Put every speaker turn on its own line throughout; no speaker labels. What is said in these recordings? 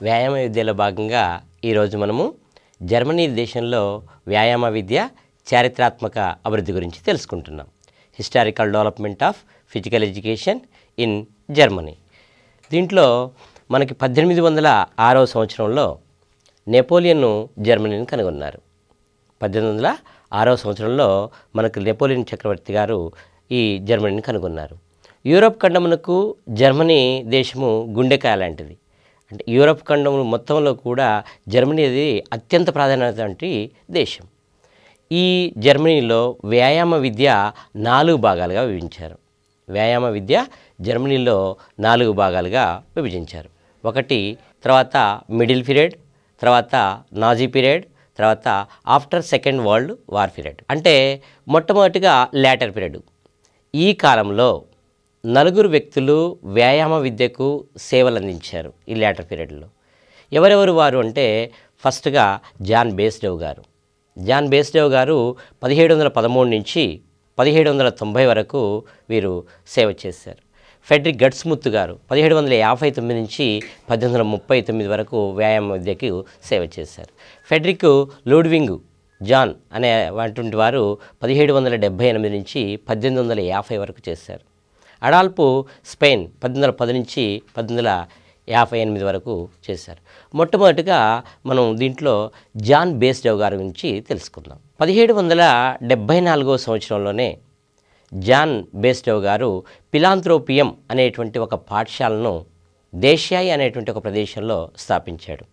వ్యాయామ విద్యలో భాగంగా ఈరోజు మనము జర్మనీ దేశంలో వ్యాయామ విద్య చారిత్రాత్మక అభివృద్ధి గురించి తెలుసుకుంటున్నాం. Historical development of physical education in Germany. దీంట్లో మనకి 1806వ సంవత్సరంలో నెపోలియన్ జర్మనీని కనుగొన్నారు. 1806వ సంవత్సరంలో మనకు నెపోలియన్ చక్రవర్తి గారు ఈ జర్మనీని కనుగొన్నారు. యూరప్ ఖండమునకు జర్మనీ దేశము గుండెకాయ లాంటిది. అంటే యూరప్ ఖండము మొత్తంలో కూడా జర్మనీ అది అత్యంత ప్రాధాన్యత దేశం. ఈ జర్మనీలో వ్యాయామ విద్య 4 భాగాలుగా విభజించారు. వ్యాయామ విద్య జర్మనీలో 4 భాగాలుగా విభజించారు. ఒకటి తర్వాత మిడిల్ పీరియడ్, తర్వాత నాజీ పీరియడ్, తర్వాత after second world war period. అంటే మొట్టమొదటిగా లేటర్ పీరియడ్. ఈ కాలంలో 4 వ్యక్తులు వ్యాయామ విద్యకు సేవలు అందించారు ఈ లేటర్ పీరియడ్లో. ఎవరెవరు వారు అంటే ఫస్ట్గా జాన్ బేస్డవ్ గారు. జాన్ బేస్డవ్ గారు 1713 నుంచి 1790 వరకు వీరు సేవ చేశారు. ఫెడ్రిక్ గట్స్ముత్ గారు 1759 నుంచి 1839 వరకు వ్యాయామ విద్యకు సేవ చేశారు. ఫెడ్రిక్ లూడ్వింగ్ జాన్ అనే అటువంటి వారు 1778 నుంచి 1850 వరకు చేశారు. అడాల్ఫ్ స్పెయిన్ 1810 నుంచి 1858 వరకు చేశారు. మొట్టమొదటిగా మనం దీంట్లో జాన్ బేస్డవ్ గారి గురించి తెలుసుకుందాం. 1774వ సంవత్సరంలోనే జాన్ బేస్డవ్ గారు ఫిలాంథ్రోపియం అనేటువంటి ఒక పాఠశాలను దేశాయి అనేటువంటి ఒక ప్రదేశంలో స్థాపించాడు.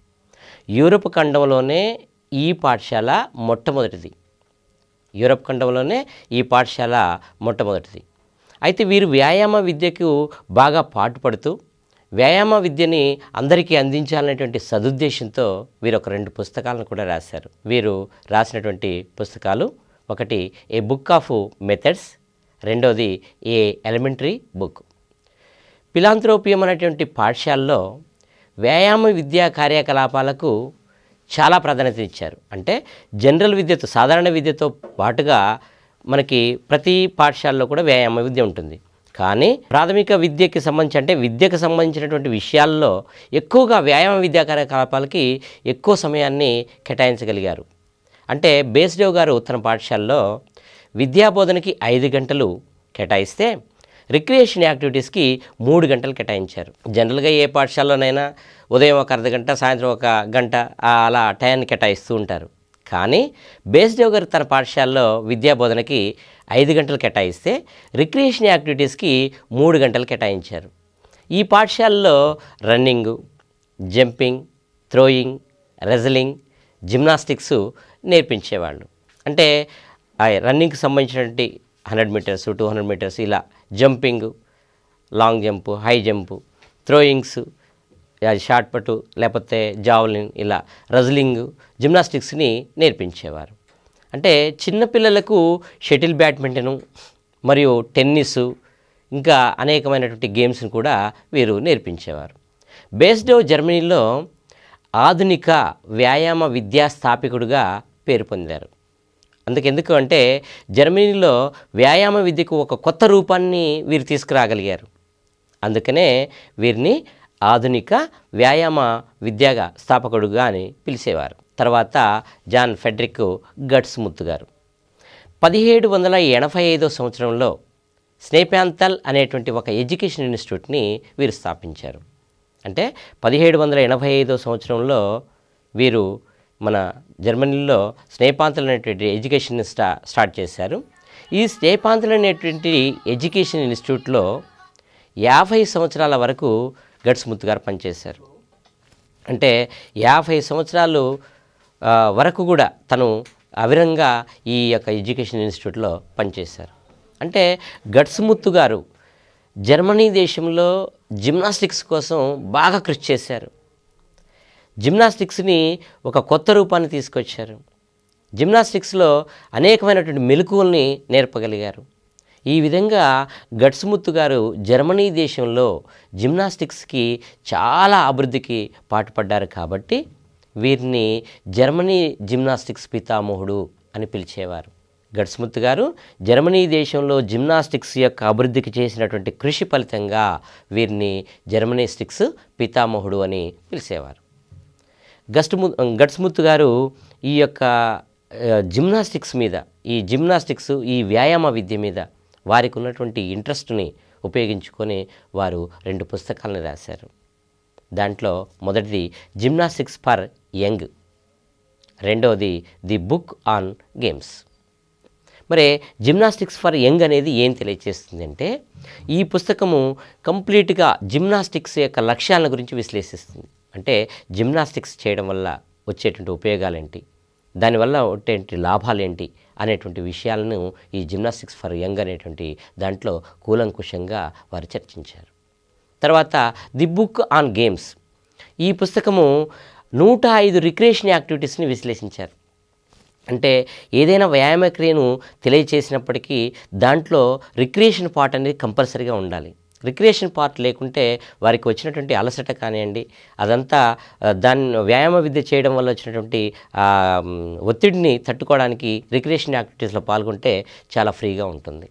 యూరప్ ఖండంలోనే ఈ పాఠశాల మొట్టమొదటిది. యూరప్ ఖండంలోనే ఈ పాఠశాల మొట్టమొదటిది. అయితే వీరు వ్యాయామ విద్యకు బాగా పాటుపడుతూ వ్యాయామ విద్యని అందరికీ అందించాలనేటువంటి సదుద్దేశంతో వీరు ఒక 2 పుస్తకాలను కూడా రాశారు. వీరు రాసినటువంటి పుస్తకాలు ఒకటి ఏ బుక్ ఆఫ్ మెథడ్స్, రెండోది ఏ ఎలిమెంటరీ బుక్. ఫిలాంథ్రోపియం అనేటువంటి పాఠశాలలో వ్యాయామ విద్యా కార్యకలాపాలకు చాలా ప్రాధాన్యత ఇచ్చారు. అంటే జనరల్ విద్యతో సాధారణ విద్యతో పాటుగా మనకి ప్రతి పాఠశాలలో కూడా వ్యాయామ విద్య ఉంటుంది. కానీ ప్రాథమిక విద్యకి సంబంధించి అంటే విద్యకు సంబంధించినటువంటి విషయాల్లో ఎక్కువగా వ్యాయామ విద్యా కార్యకలాపాలకి ఎక్కువ సమయాన్ని కేటాయించగలిగారు. అంటే బేస్డవ్ గారు తన పాఠశాలలో విద్యాబోధనకి 5 గంటలు కేటాయిస్తే రిక్రియేషన్ యాక్టివిటీస్కి 3 గంటలు కేటాయించారు. జనరల్గా ఏ పాఠశాలలోనైనా ఉదయం ఒక అర్ధగంట, సాయంత్రం ఒక గంట అలా టైంని కేటాయిస్తూ ఉంటారు. కానీ బేస్డవ్ గారు తన పాఠశాలలో విద్యాబోధనకి 5 గంటలు కేటాయిస్తే రిక్రియేషన్ యాక్టివిటీస్కి 3 గంటలు కేటాయించారు. ఈ పాఠశాలలో running, jumping, throwing, wrestling, gymnastics నేర్పించేవాళ్ళు. అంటే రన్నింగ్కి సంబంధించినటువంటి 100 మీటర్స్, 200 మీటర్స్, ఇలా jumping, long jump, high jump, throwings, shot put లేకపోతే జావలిన్, ఇలా రెజ్లింగ్, జిమ్నాస్టిక్స్ని నేర్పించేవారు. అంటే చిన్నపిల్లలకు షటిల్ బ్యాడ్మింటను మరియు టెన్నిసు ఇంకా అనేకమైనటువంటి గేమ్స్ని కూడా వీరు నేర్పించేవారు. బేస్డవ్ జర్మనీలో ఆధునిక వ్యాయామ విద్యా స్థాపకుడుగా పేరు పొందారు. అందుకెందుకు అంటే జర్మనీలో వ్యాయామ విద్యకు ఒక కొత్త రూపాన్ని వీరు తీసుకురాగలిగారు. అందుకనే వీరిని ఆధునిక వ్యాయామ విద్యగా స్థాపకుడుగా అని పిలిచేవారు. తర్వాత జాన్ ఫెడ్రిక్ గట్స్ముత్ గారు 1785వ సంవత్సరంలో స్నేపాంతల్ అనేటువంటి ఒక ఎడ్యుకేషన్ ఇన్స్టిట్యూట్ని వీరు స్థాపించారు. అంటే 1785వ సంవత్సరంలో వీరు మన జర్మనీలో స్నేపాంతల్ అనేటువంటి ఎడ్యుకేషన్ స్టార్ట్ చేశారు. ఈ స్నేపాంతల్ అనేటువంటి ఎడ్యుకేషన్ ఇన్స్టిట్యూట్లో 50 సంవత్సరాల వరకు గట్స్ముత్ గారు పనిచేశారు. అంటే 50 సంవత్సరాలు వరకు కూడా తను అవిరంగా ఈ యొక్క ఎడ్యుకేషన్ ఇన్స్టిట్యూట్లో పనిచేశారు. అంటే గట్స్ముత్ గారు జర్మనీ దేశంలో జిమ్నాస్టిక్స్ కోసం బాగా కృషి చేశారు. జిమ్నాస్టిక్స్ని ఒక కొత్త రూపాన్ని తీసుకొచ్చారు. జిమ్నాస్టిక్స్లో అనేకమైనటువంటి మెలకువల్ని నేర్పగలిగారు. ఈ విధంగా గట్స్ముత్ గారు జర్మనీ దేశంలో జిమ్నాస్టిక్స్కి చాలా అభివృద్ధికి పాటుపడ్డారు. కాబట్టి వీరిని జర్మనీ జిమ్నాస్టిక్స్ పితామహుడు అని పిలిచేవారు. గట్స్ముత్ గారు జర్మనీ దేశంలో జిమ్నాస్టిక్స్ యొక్క అభివృద్ధికి చేసినటువంటి కృషి ఫలితంగా వీరిని జర్మనిస్టిక్స్ పితామహుడు అని పిలిచేవారు. గట్స్ముత్ గారు ఈ యొక్క జిమ్నాస్టిక్స్ మీద, ఈ జిమ్నాస్టిక్స్, ఈ వ్యాయామ విద్య మీద వారికి ఉన్నటువంటి ఇంట్రెస్ట్ని ఉపయోగించుకొని వారు 2 పుస్తకాలను రాశారు. దాంట్లో మొదటిది జిమ్నాస్టిక్స్ ఫర్ యంగ్, రెండవది ది బుక్ ఆన్ గేమ్స్. మరి జిమ్నాస్టిక్స్ ఫర్ యంగ్ అనేది ఏం తెలియజేస్తుంది అంటే, ఈ పుస్తకము కంప్లీట్గా జిమ్నాస్టిక్స్ యొక్క లక్ష్యాల గురించి విశ్లేషిస్తుంది. అంటే జిమ్నాస్టిక్స్ చేయడం వల్ల వచ్చేటువంటి ఉపయోగాలేంటి, దానివల్ల వచ్చేటువంటి లాభాలేంటి అనేటువంటి విషయాలను ఈ జిమ్నాస్టిక్స్ ఫర్ యంగ్ అనేటువంటి దాంట్లో కూలంకుషంగా వారు చర్చించారు. తర్వాత ది బుక్ ఆన్ గేమ్స్, ఈ పుస్తకము 105 రిక్రియేషన్ యాక్టివిటీస్ని విశ్లేషించారు. అంటే ఏదైనా వ్యాయామ క్రియను తెలియచేసినప్పటికీ దాంట్లో రిక్రియేషన్ పార్ట్ అనేది కంపల్సరీగా ఉండాలి. రిక్రియేషన్ పార్ట్ లేకుంటే వారికి వచ్చినటువంటి అలసట కానివ్వండి, అదంతా దాన్ని వ్యాయామ విద్య చేయడం వల్ల వచ్చినటువంటి ఒత్తిడిని తట్టుకోవడానికి రిక్రియేషన్ యాక్టివిటీస్లో పాల్గొంటే చాలా ఫ్రీగా ఉంటుంది.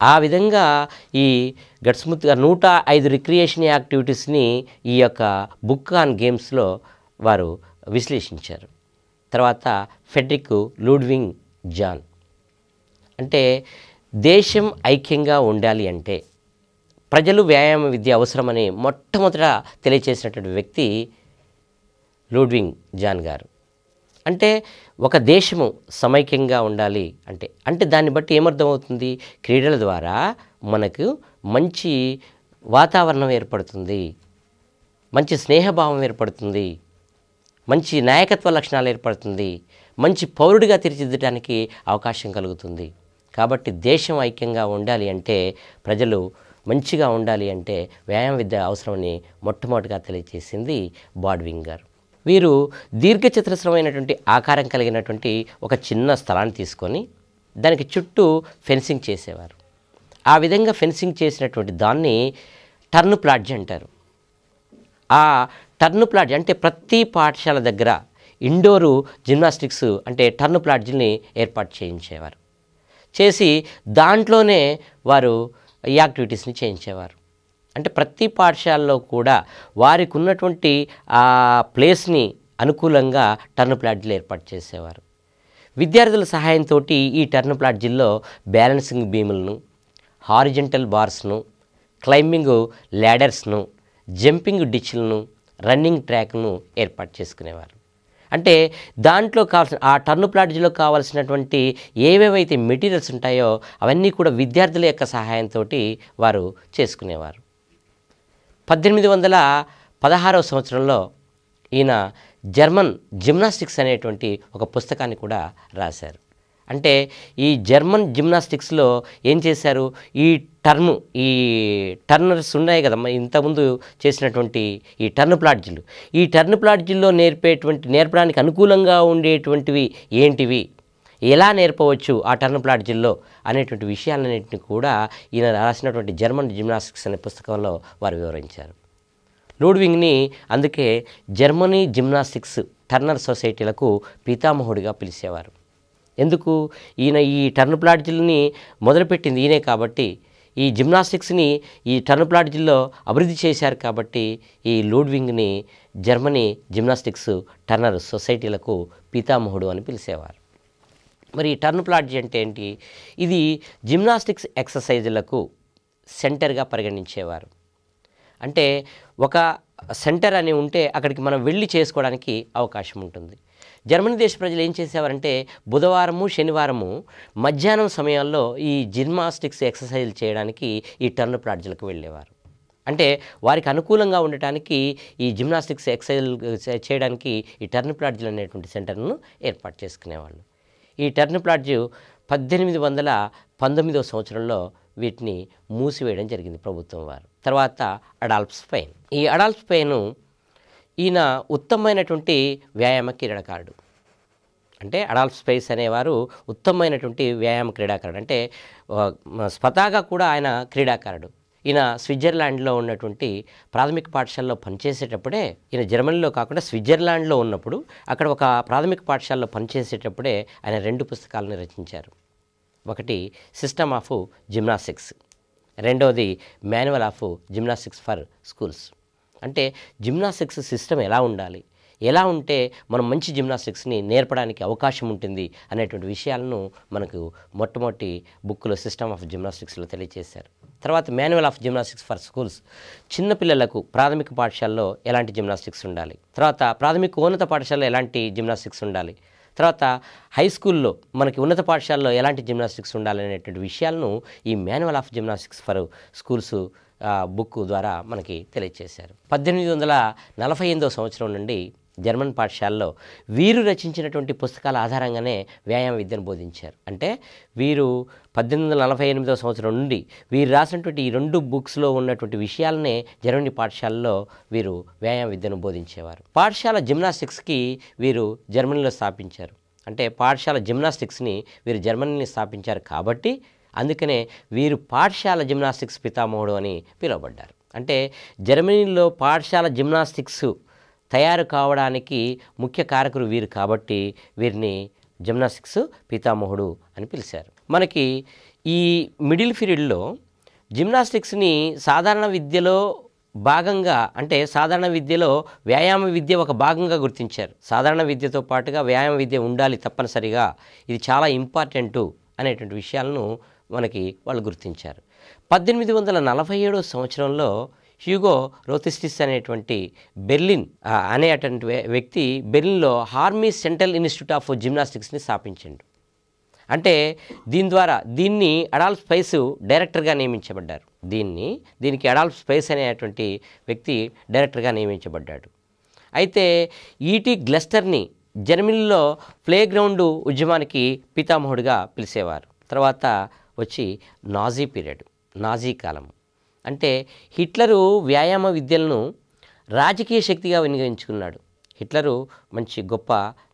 ఆ విధంగా ఈ గట్స్ముత్ గారు 105 రిక్రియేషన్ యాక్టివిటీస్ని ఈ యొక్క బుక్ ఆన్ గేమ్స్లో వారు విశ్లేషించారు. తర్వాత ఫెడ్రిక్ లూడ్విగ్ జాన్, అంటే దేశం ఐక్యంగా ఉండాలి అంటే ప్రజలు వ్యాయామ విద్య అవసరమని మొట్టమొదట తెలియచేసినటువంటి వ్యక్తి లూడ్విగ్ జాన్ గారు. అంటే ఒక దేశము సమైక్యంగా ఉండాలి అంటే దాన్ని బట్టి ఏమర్థమవుతుంది, క్రీడల ద్వారా మనకు మంచి వాతావరణం ఏర్పడుతుంది, మంచి స్నేహభావం ఏర్పడుతుంది, మంచి నాయకత్వ లక్షణాలు ఏర్పడుతుంది, మంచి పౌరుడిగా తీర్చిదిద్దడానికి అవకాశం కలుగుతుంది. కాబట్టి దేశం ఐక్యంగా ఉండాలి అంటే, ప్రజలు మంచిగా ఉండాలి అంటే వ్యాయామ విద్య అవసరమని మొట్టమొదటిగా తెలియజేసింది బాడ్వింగ్ గారు. వీరు దీర్ఘచతురస్రమైనటువంటి ఆకారం కలిగినటువంటి ఒక చిన్న స్థలాన్ని తీసుకొని దానికి చుట్టూ ఫెన్సింగ్ చేసేవారు. ఆ విధంగా ఫెన్సింగ్ చేసినటువంటి దాన్ని టర్న్ ప్లాడ్జ్ అంటారు. ఆ టర్న్ ప్లాడ్జ్ అంటే ప్రతి పాఠశాల దగ్గర ఇండోరు జిమ్నాస్టిక్స్ అంటే టర్న్ ప్లాడ్జ్ని ఏర్పాటు చేయించేవారు. చేసి దాంట్లోనే వారు ఈ యాక్టివిటీస్ని చేయించేవారు. అంటే ప్రతి పాఠశాలలో కూడా వారికి ఉన్నటువంటి ఆ ప్లేస్ని అనుకూలంగా టర్న్ ప్లాడ్జ్లు ఏర్పాటు చేసేవారు. విద్యార్థుల సహాయంతో ఈ టర్న్ ప్లాడ్జిల్లో బ్యాలెన్సింగ్ బీములను, హారిజంటల్ బార్స్ను, క్లైంబింగ్ ల్యాడర్స్ను, జంపింగ్ డిచ్లను, రన్నింగ్ ట్రాక్ను ఏర్పాటు చేసుకునేవారు. అంటే దాంట్లో కావాల్సిన ఆ టర్న్ ప్లాడ్జిలో కావాల్సినటువంటి ఏవేవైతే మెటీరియల్స్ ఉంటాయో అవన్నీ కూడా విద్యార్థుల యొక్క సహాయంతో వారు చేసుకునేవారు. 1816వ సంవత్సరంలో ఈయన జర్మన్ జిమ్నాస్టిక్స్ అనేటువంటి ఒక పుస్తకాన్ని కూడా రాశారు. అంటే ఈ జర్మన్ జిమ్నాస్టిక్స్లో ఏం చేశారు, ఈ టర్నర్స్ ఉన్నాయి కదా, ఇంతకుముందు చేసినటువంటి ఈ టర్న్ ప్లాడ్జిల్లో నేర్పడానికి అనుకూలంగా ఉండేటువంటివి ఏంటివి, ఎలా నేర్పవచ్చు ఆ టర్న్ ప్లాడ్జిల్లో అనేటువంటి విషయాలన్నింటినీ కూడా ఈయన రాసినటువంటి జర్మన్ జిమ్నాస్టిక్స్ అనే పుస్తకంలో వారు వివరించారు. లూడ్విగ్ని అందుకే జర్మనీ జిమ్నాస్టిక్స్ టర్నర్ సొసైటీలకు పితామహుడిగా పిలిచేవారు. ఎందుకు, ఈయన ఈ టర్న్ ప్లాడ్జిల్ని మొదలుపెట్టింది ఈయనే కాబట్టి, ఈ జిమ్నాస్టిక్స్ని ఈ టర్న్ ప్లాడ్జిల్లో అభివృద్ధి చేశారు కాబట్టి ఈ లూడ్విగ్ని జర్మనీ జిమ్నాస్టిక్స్ టర్నర్ సొసైటీలకు పితామహుడు అని పిలిచేవారు. మరి ఈ టర్న్ ప్లాడ్జి అంటే ఏంటి, ఇది జిమ్నాస్టిక్స్ ఎక్సర్సైజులకు సెంటర్గా పరిగణించేవారు. అంటే ఒక సెంటర్ అని ఉంటే అక్కడికి మనం వెళ్ళి చేసుకోవడానికి అవకాశం ఉంటుంది. జర్మనీ దేశ ప్రజలు ఏం చేసేవారంటే బుధవారము శనివారము మధ్యాహ్నం సమయాల్లో ఈ జిమ్నాస్టిక్స్ ఎక్సర్సైజులు చేయడానికి ఈ టర్న్ ప్లాడ్జ్లకు వెళ్ళేవారు. అంటే వారికి అనుకూలంగా ఉండటానికి ఈ జిమ్నాస్టిక్స్ ఎక్సర్సైజులు చేయడానికి ఈ టర్న్ ప్లాడ్జ్లు అనేటువంటి సెంటర్ను ఏర్పాటు చేసుకునేవాళ్ళు. ఈ టర్న్ ప్లాడ్జ్ 1819వ సంవత్సరంలో వీటిని మూసివేయడం జరిగింది ప్రభుత్వం వారు. తర్వాత అడాల్ఫ్ స్పెయిన్. ఈ అడాల్ఫ్ స్పెయిన్ ఈయన ఉత్తమమైనటువంటి వ్యాయామ క్రీడాకారుడు. అంటే అడాల్ఫ్ స్పెయిన్ అనేవారు ఉత్తమమైనటువంటి వ్యాయామ క్రీడాకారుడు, అంటే స్వతహాగా కూడా ఆయన క్రీడాకారుడు. ఈయన స్విట్జర్లాండ్లో ఉన్నటువంటి ప్రాథమిక పాఠశాలలో పనిచేసేటప్పుడే, ఈయన జర్మనీలో కాకుండా స్విట్జర్లాండ్లో ఉన్నప్పుడు అక్కడ ఒక ప్రాథమిక పాఠశాలలో పనిచేసేటప్పుడే ఆయన 2 పుస్తకాలను రచించారు. ఒకటి సిస్టమ్ ఆఫ్ జిమ్నాస్టిక్స్, రెండవది manual of gymnastics for schools. అంటే జిమ్నాస్టిక్స్ సిస్టమ్ ఎలా ఉండాలి, ఎలా ఉంటే మనం మంచి జిమ్నాస్టిక్స్ని నేర్పడానికి అవకాశం ఉంటుంది అనేటువంటి విషయాలను మనకు మొట్టమొదటి బుక్లో సిస్టమ్ ఆఫ్ జిమ్నాస్టిక్స్లో తెలియజేశారు. తర్వాత manual of gymnastics for schools, చిన్నపిల్లలకు ప్రాథమిక పాఠశాలలో ఎలాంటి జిమ్నాస్టిక్స్ ఉండాలి, తర్వాత ప్రాథమిక ఉన్నత పాఠశాలలో ఎలాంటి జిమ్నాస్టిక్స్ ఉండాలి, తర్వాత హై స్కూల్లో మనకి ఉన్నత పాఠశాలలో ఎలాంటి జిమ్నాస్టిక్స్ ఉండాలి అనేటువంటి విషయాలను ఈ manual of gymnastics for schools book ద్వారా మనకి తెలియజేశారు. 1848 సంవత్సరం నుండి జర్మన్ పాఠశాలలో వీరు రచించినటువంటి పుస్తకాల ఆధారంగానే వ్యాయామ విద్యను బోధించారు. అంటే వీరు 1848 సంవత్సరం నుండి వీరు రాసినటువంటి ఈ 2 బుక్స్లో ఉన్నటువంటి విషయాలనే జర్మనీ పాఠశాలలో వీరు వ్యాయామ విద్యను బోధించేవారు. పాఠశాల జిమ్నాస్టిక్స్కి వీరు జర్మనీలో స్థాపించారు. అంటే పాఠశాల జిమ్నాస్టిక్స్ని వీరు జర్మనీని స్థాపించారు కాబట్టి అందుకనే వీరు పాఠశాల జిమ్నాస్టిక్స్ పితామహుడు అని పిలువబడ్డారు. అంటే జర్మనీలో పాఠశాల జిమ్నాస్టిక్స్ తయారు కావడానికి ముఖ్య కారకులు వీరు కాబట్టి వీరిని జిమ్నాస్టిక్స్ పితామహుడు అని పిలిచారు. మనకి ఈ మిడిల్ పీరియడ్లో జిమ్నాస్టిక్స్ని సాధారణ విద్యలో భాగంగా, అంటే సాధారణ విద్యలో వ్యాయామ విద్య ఒక భాగంగా గుర్తించారు. సాధారణ విద్యతో పాటుగా వ్యాయామ విద్య ఉండాలి తప్పనిసరిగా, ఇది చాలా ఇంపార్టెంటు అనేటువంటి విషయాలను మనకి వాళ్ళు గుర్తించారు. 1847 సంవత్సరంలో హ్యూగో రోథిస్టిస్ అనేటువంటి బెర్లిన్ అనేటువంటి వ్యక్తి బెర్లిన్లో హార్మీ సెంట్రల్ ఇన్స్టిట్యూట్ ఆఫ్ జిమ్నాస్టిక్స్ని స్థాపించాడు. అంటే దీన్ని అడాల్ఫ్ స్పైస్ డైరెక్టర్గా నియమించబడ్డారు. దీనికి అడాల్ఫ్ స్పైస్ అనేటువంటి వ్యక్తి డైరెక్టర్గా నియమించబడ్డాడు. అయితే ఈటీ గ్లెస్టర్ని జర్మనీలో ప్లే గ్రౌండ్ ఉద్యమానికి పితామహుడిగా పిలిచేవారు. తర్వాత వచ్చి నాజీ పీరియడ్, నాజీ కాలం. అంటే హిట్లరు వ్యాయామ విద్యలను రాజకీయ శక్తిగా వినియోగించుకున్నాడు. హిట్లరు మంచి గొప్ప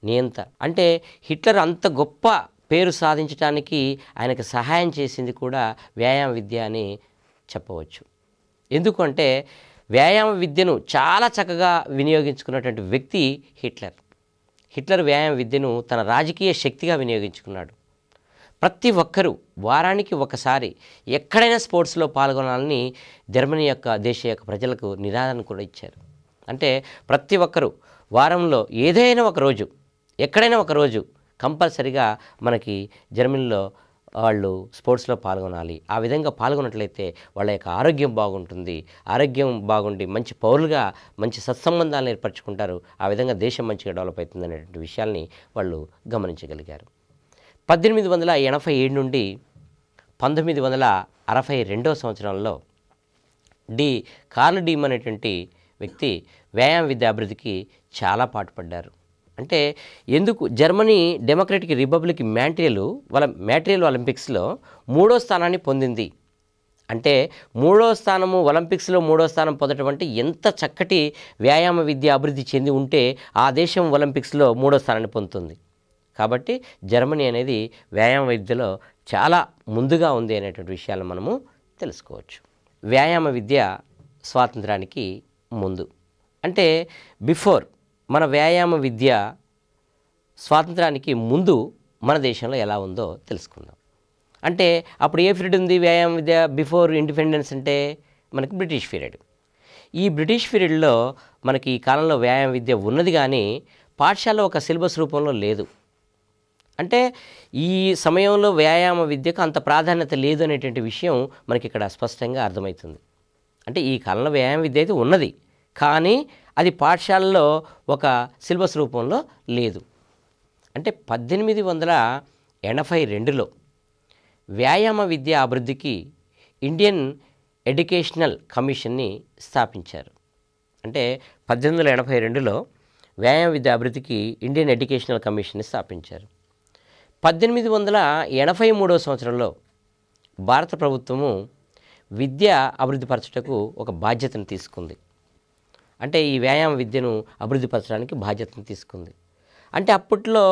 నియంత. అంటే హిట్లర్ అంత గొప్ప పేరు సాధించడానికి ఆయనకు సహాయం చేసింది కూడా వ్యాయామ విద్య అని చెప్పవచ్చు. ఎందుకంటే వ్యాయామ విద్యను చాలా చక్కగా వినియోగించుకున్నటువంటి వ్యక్తి హిట్లర్ వ్యాయామ విద్యను తన రాజకీయ శక్తిగా వినియోగించుకున్నాడు. ప్రతి ఒక్కరూ వారానికి ఒకసారి ఎక్కడైనా స్పోర్ట్స్లో పాల్గొనాలని జర్మనీ దేశ యొక్క ప్రజలకు నినాదాన్ని కూడా ఇచ్చారు. అంటే ప్రతి ఒక్కరూ వారంలో ఏదైనా ఒక రోజు, ఎక్కడైనా ఒక రోజు కంపల్సరిగా మనకి జర్మనీలో వాళ్ళు స్పోర్ట్స్లో పాల్గొనాలి. ఆ విధంగా పాల్గొన్నట్లయితే వాళ్ళ యొక్క ఆరోగ్యం బాగుంటుంది. ఆరోగ్యం బాగుండి మంచి పౌరులుగా మంచి సత్సంబంధాలను ఏర్పరచుకుంటారు. ఆ విధంగా దేశం మంచిగా డెవలప్ అవుతుంది అనేటువంటి విషయాల్ని వాళ్ళు గమనించగలిగారు. 1887 నుండి 1962 సంవత్సరంలో కార్ల్ డీమ్ అనేటువంటి వ్యక్తి వ్యాయామ విద్య అభివృద్ధికి చాలా పాటుపడ్డారు. అంటే ఎందుకు జర్మనీ డెమోక్రటిక్ రిపబ్లిక్ మ్యాట్రియల్ ఒలింపిక్స్లో 3వ స్థానాన్ని పొందింది. అంటే 3వ స్థానము ఒలింపిక్స్లో 3వ స్థానం పొందడం అంటే ఎంత చక్కటి వ్యాయామ విద్య అభివృద్ధి చెంది ఉంటే ఆ దేశం ఒలింపిక్స్లో 3వ స్థానాన్ని పొందుతుంది. కాబట్టి జర్మనీ అనేది వ్యాయామ విద్యలో చాలా ముందుగా ఉంది అనేటువంటి విషయాలను మనము తెలుసుకోవచ్చు. వ్యాయామ విద్య స్వాతంత్రానికి ముందు, అంటే బిఫోర్, మన వ్యాయామ విద్య స్వాతంత్రానికి ముందు మన దేశంలో ఎలా ఉందో తెలుసుకుందాం. అంటే అప్పుడు ఏ పీరియడ్ ఉంది వ్యాయామ విద్య బిఫోర్ ఇండిపెండెన్స్ అంటే మనకి బ్రిటిష్ పీరియడ్. ఈ బ్రిటిష్ పీరియడ్లో మనకి ఈ కాలంలో వ్యాయామ విద్య ఉన్నది కానీ పాఠశాలలో ఒక సిలబస్ రూపంలో లేదు. అంటే ఈ సమయంలో వ్యాయామ విద్యకు అంత ప్రాధాన్యత లేదు అనేటువంటి విషయం మనకి ఇక్కడ స్పష్టంగా అర్థమవుతుంది. అంటే ఈ కాలంలో వ్యాయామ విద్య అయితే ఉన్నది కానీ అది పాఠశాలలో ఒక సిలబస్ రూపంలో లేదు. అంటే 1882లో వ్యాయామ విద్య అభివృద్ధికి ఇండియన్ ఎడ్యుకేషనల్ కమిషన్ని స్థాపించారు. అంటే 1882లో వ్యాయామ విద్య అభివృద్ధికి ఇండియన్ ఎడ్యుకేషనల్ కమిషన్ని స్థాపించారు. 1883 సంవత్సరంలో భారత ప్రభుత్వము విద్య అభివృద్ధిపరచుటకు ఒక బాధ్యతను తీసుకుంది. అంటే ఈ వ్యాయామ విద్యను అభివృద్ధిపరచడానికి బాధ్యతను తీసుకుంది. అంటే అప్పట్లో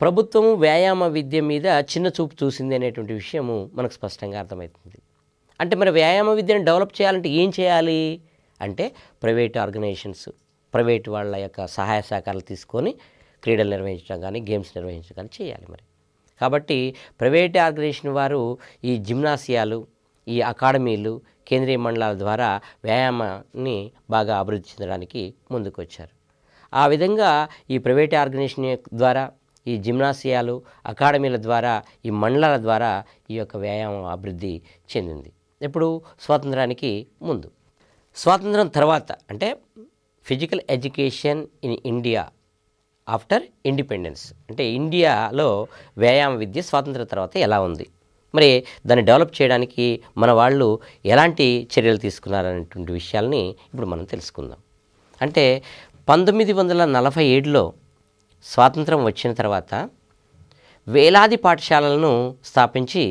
ప్రభుత్వము వ్యాయామ విద్య మీద చిన్న చూపు చూసింది అనేటువంటి విషయము మనకు స్పష్టంగా అర్థమవుతుంది. అంటే మరి వ్యాయామ విద్యను డెవలప్ చేయాలంటే ఏం చేయాలి అంటే ప్రైవేట్ ఆర్గనైజేషన్స్, ప్రైవేట్ వాళ్ళ యొక్క సహాయ సహకారాలు తీసుకొని క్రీడలు నిర్వహించడం కానీ గేమ్స్ నిర్వహించడం కానీ చేయాలి. మరి కాబట్టి ప్రైవేట్ ఆర్గనైజేషన్ వారు ఈ జిమ్నాసియాలు, ఈ అకాడమీలు, కేంద్రీయ మండలాల ద్వారా వ్యాయామాన్ని బాగా అభివృద్ధి చెందడానికి ముందుకు వచ్చారు. ఆ విధంగా ఈ ప్రైవేట్ ఆర్గనైజేషన్ ద్వారా, ఈ జిమ్నాసియాలు, అకాడమీల ద్వారా, ఈ మండలాల ద్వారా ఈ యొక్క వ్యాయామం అభివృద్ధి చెందింది. ఎప్పుడు? స్వాతంత్రానికి ముందు. స్వాతంత్రం తర్వాత అంటే physical education in India after independence, అంటే ఇండియాలో వ్యాయామ విద్య స్వాతంత్రం తర్వాత ఎలా ఉంది, మరి దాన్ని డెవలప్ చేయడానికి మన వాళ్ళు ఎలాంటి చర్యలు తీసుకున్నారనేటువంటి విషయాల్ని ఇప్పుడు మనం తెలుసుకుందాం. అంటే 1947లో స్వాతంత్రం వచ్చిన తర్వాత వేలాది పాఠశాలలను స్థాపించి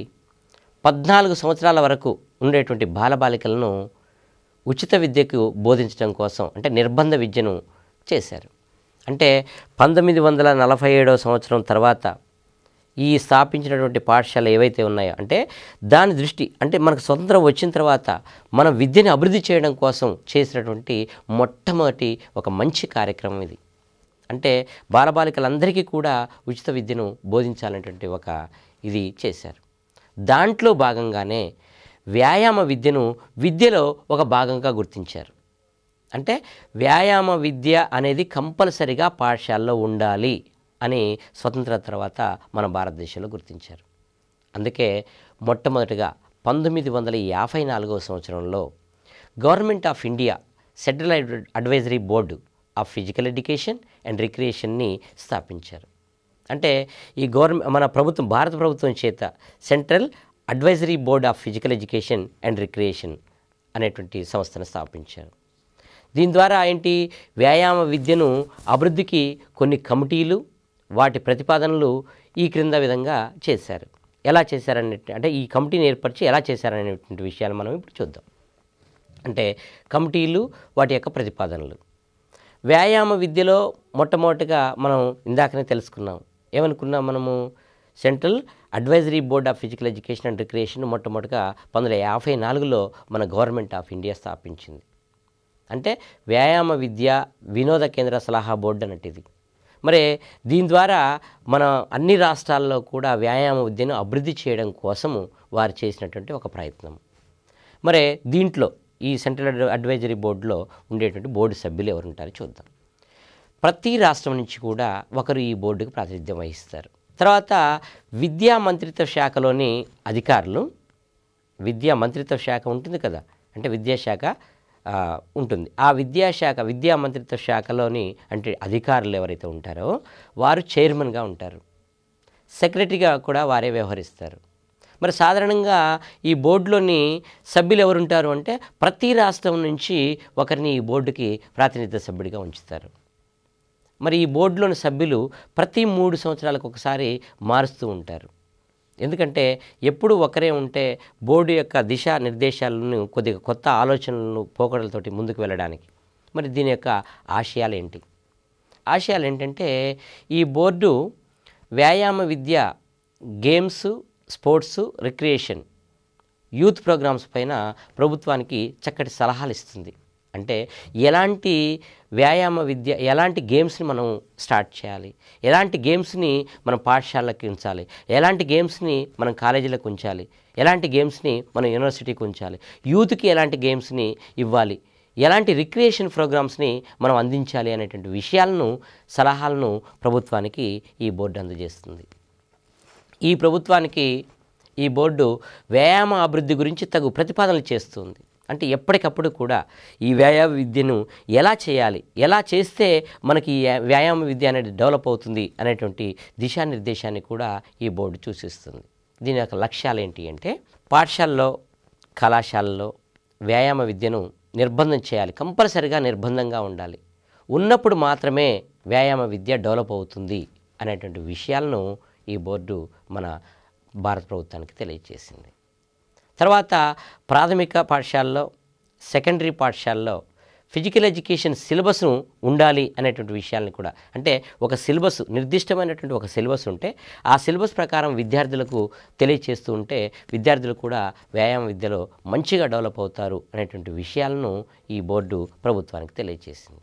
14 సంవత్సరాల వరకు ఉండేటువంటి బాలబాలికలను ఉచిత విద్యకు బోధించడం కోసం అంటే నిర్బంధ విద్యను చేశారు. అంటే 1947వ సంవత్సరం తర్వాత ఈ స్థాపించినటువంటి పాఠశాల ఏవైతే ఉన్నాయో అంటే దాని దృష్టి అంటే మనకు స్వతంత్రం వచ్చిన తర్వాత మన విద్యని అభివృద్ధి చేయడం కోసం చేసినటువంటి మొట్టమొదటి ఒక మంచి కార్యక్రమం ఇది. అంటే బాలబాలికలందరికీ కూడా ఉచిత విద్యను బోధించాలనేటువంటి ఒక ఇది చేశారు. దాంట్లో భాగంగానే వ్యాయామ విద్యను విద్యలో ఒక భాగంగా గుర్తించారు. అంటే వ్యాయామ విద్య అనేది కంపల్సరిగా పాఠశాలలో ఉండాలి అని స్వతంత్ర తర్వాత మన భారతదేశంలో గుర్తించారు. అందుకే మొట్టమొదటిగా 1954వ సంవత్సరంలో government of India central advisory board of physical education and రిక్రియేషన్ని స్థాపించారు. అంటే ఈ మన ప్రభుత్వం, భారత ప్రభుత్వం చేత central advisory board of physical education and recreation అనేటువంటి సంస్థను స్థాపించారు. దీని ద్వారా ఏంటి? వ్యాయామ విద్యను అభివృద్ధికి కొన్ని కమిటీలు, వాటి ప్రతిపాదనలు ఈ క్రింద విధంగా చేశారు. ఎలా చేశారనే ఈ కమిటీని ఏర్పరిచి ఎలా చేశారనేటువంటి విషయాలు మనం ఇప్పుడు చూద్దాం. అంటే కమిటీలు, వాటి యొక్క ప్రతిపాదనలు. వ్యాయామ విద్యలో మొట్టమొదటిగా మనం ఇందాకనే తెలుసుకున్నాం. ఏమనుకున్నాం మనము? Central advisory board of physical education and recreation మొట్టమొదటిగా 1954లో మన గవర్నమెంట్ ఆఫ్ ఇండియా స్థాపించింది. అంటే వ్యాయామ విద్య వినోద కేంద్ర సలహా బోర్డు అన్నట్టు ఇది. మరి దీని ద్వారా మన అన్ని రాష్ట్రాల్లో కూడా వ్యాయామ విద్యను అభివృద్ధి చేయడం కోసము వారు చేసినటువంటి ఒక ప్రయత్నం. మరి దీంట్లో ఈ సెంట్రల్ అడ్వైజరీ బోర్డులో ఉండేటువంటి బోర్డు సభ్యులు ఎవరు ఉంటారో చూద్దాం. ప్రతి రాష్ట్రం నుంచి కూడా ఒకరు ఈ బోర్డుకు ప్రాతినిధ్యం వహిస్తారు. తర్వాత విద్యా మంత్రిత్వ శాఖలోని అధికారులు, విద్యా మంత్రిత్వ శాఖ ఉంటుంది కదా, అంటే విద్యాశాఖ ఉంటుంది. ఆ విద్యా మంత్రిత్వ శాఖలోని అంటే అధికారులు ఎవరైతే ఉంటారో వారు చైర్మన్గా ఉంటారు. సెక్రటరీగా కూడా వారే వ్యవహరిస్తారు. మరి సాధారణంగా ఈ బోర్డులోని సభ్యులు ఎవరుంటారు అంటే ప్రతి రాష్ట్రం నుంచి ఒకరిని ఈ బోర్డుకి ప్రాతినిధ్య సభ్యుడిగా ఉంచుతారు. మరి ఈ బోర్డులోని సభ్యులు ప్రతి 3 సంవత్సరాలకు ఒకసారి మారుస్తూ ఉంటారు. ఎందుకంటే ఎప్పుడు ఒకరే ఉంటే బోర్డు యొక్క దిశా నిర్దేశాలను కొద్దిగా కొత్త ఆలోచనలను పోకడలతోటి ముందుకు వెళ్ళడానికి. మరి దీని యొక్క ఆశయాలు ఏంటంటే ఈ బోర్డు వ్యాయామ విద్య, games, sports, recreation, youth programmes పైన ప్రభుత్వానికి చక్కటి సలహాలు ఇస్తుంది. అంటే ఎలాంటి వ్యాయామ విద్య, ఎలాంటి గేమ్స్ని మనం స్టార్ట్ చేయాలి, ఎలాంటి గేమ్స్ని మనం పాఠశాలకి ఉంచాలి, ఎలాంటి గేమ్స్ని మనం కాలేజీలకు ఉంచాలి, ఎలాంటి గేమ్స్ని మనం యూనివర్సిటీకి ఉంచాలి, యూత్కి ఎలాంటి గేమ్స్ని ఇవ్వాలి, ఎలాంటి రిక్రియేషన్ ప్రోగ్రామ్స్ని మనం అందించాలి అనేటువంటి విషయాలను, సలహాలను ప్రభుత్వానికి ఈ బోర్డు అందజేస్తుంది. ఈ ప్రభుత్వానికి ఈ బోర్డు వ్యాయామ అభివృద్ధి గురించి తగు ప్రతిపాదనలు చేస్తుంది. అంటే ఎప్పటికప్పుడు కూడా ఈ వ్యాయామ విద్యను ఎలా చేయాలి, ఎలా చేస్తే మనకి ఈ వ్యాయామ విద్య అనేది డెవలప్ అవుతుంది అనేటువంటి దిశానిర్దేశాన్ని కూడా ఈ బోర్డు సూచిస్తుంది. దీని యొక్క లక్ష్యాలు ఏంటి అంటే పాఠశాలలో, కళాశాలలో వ్యాయామ విద్యను నిర్బంధం చేయాలి, కంపల్సరిగా నిర్బంధంగా ఉండాలి, ఉన్నప్పుడు మాత్రమే వ్యాయామ విద్య డెవలప్ అవుతుంది అనేటువంటి విషయాలను ఈ బోర్డు మన భారత ప్రభుత్వానికి తెలియజేసింది. తర్వాత ప్రాథమిక పాఠశాలలో, సెకండరీ పాఠశాలలో ఫిజికల్ ఎడ్యుకేషన్ సిలబస్ను ఉండాలి అనేటువంటి విషయాలను కూడా, అంటే ఒక సిలబస్, నిర్దిష్టమైనటువంటి ఒక సిలబస్ ఉంటే ఆ సిలబస్ ప్రకారం విద్యార్థులకు తెలియచేస్తూ ఉంటే విద్యార్థులు కూడా వ్యాయామ విద్యలో మంచిగా డెవలప్ అవుతారు అనేటువంటి విషయాలను ఈ బోర్డు ప్రభుత్వానికి తెలియజేసింది.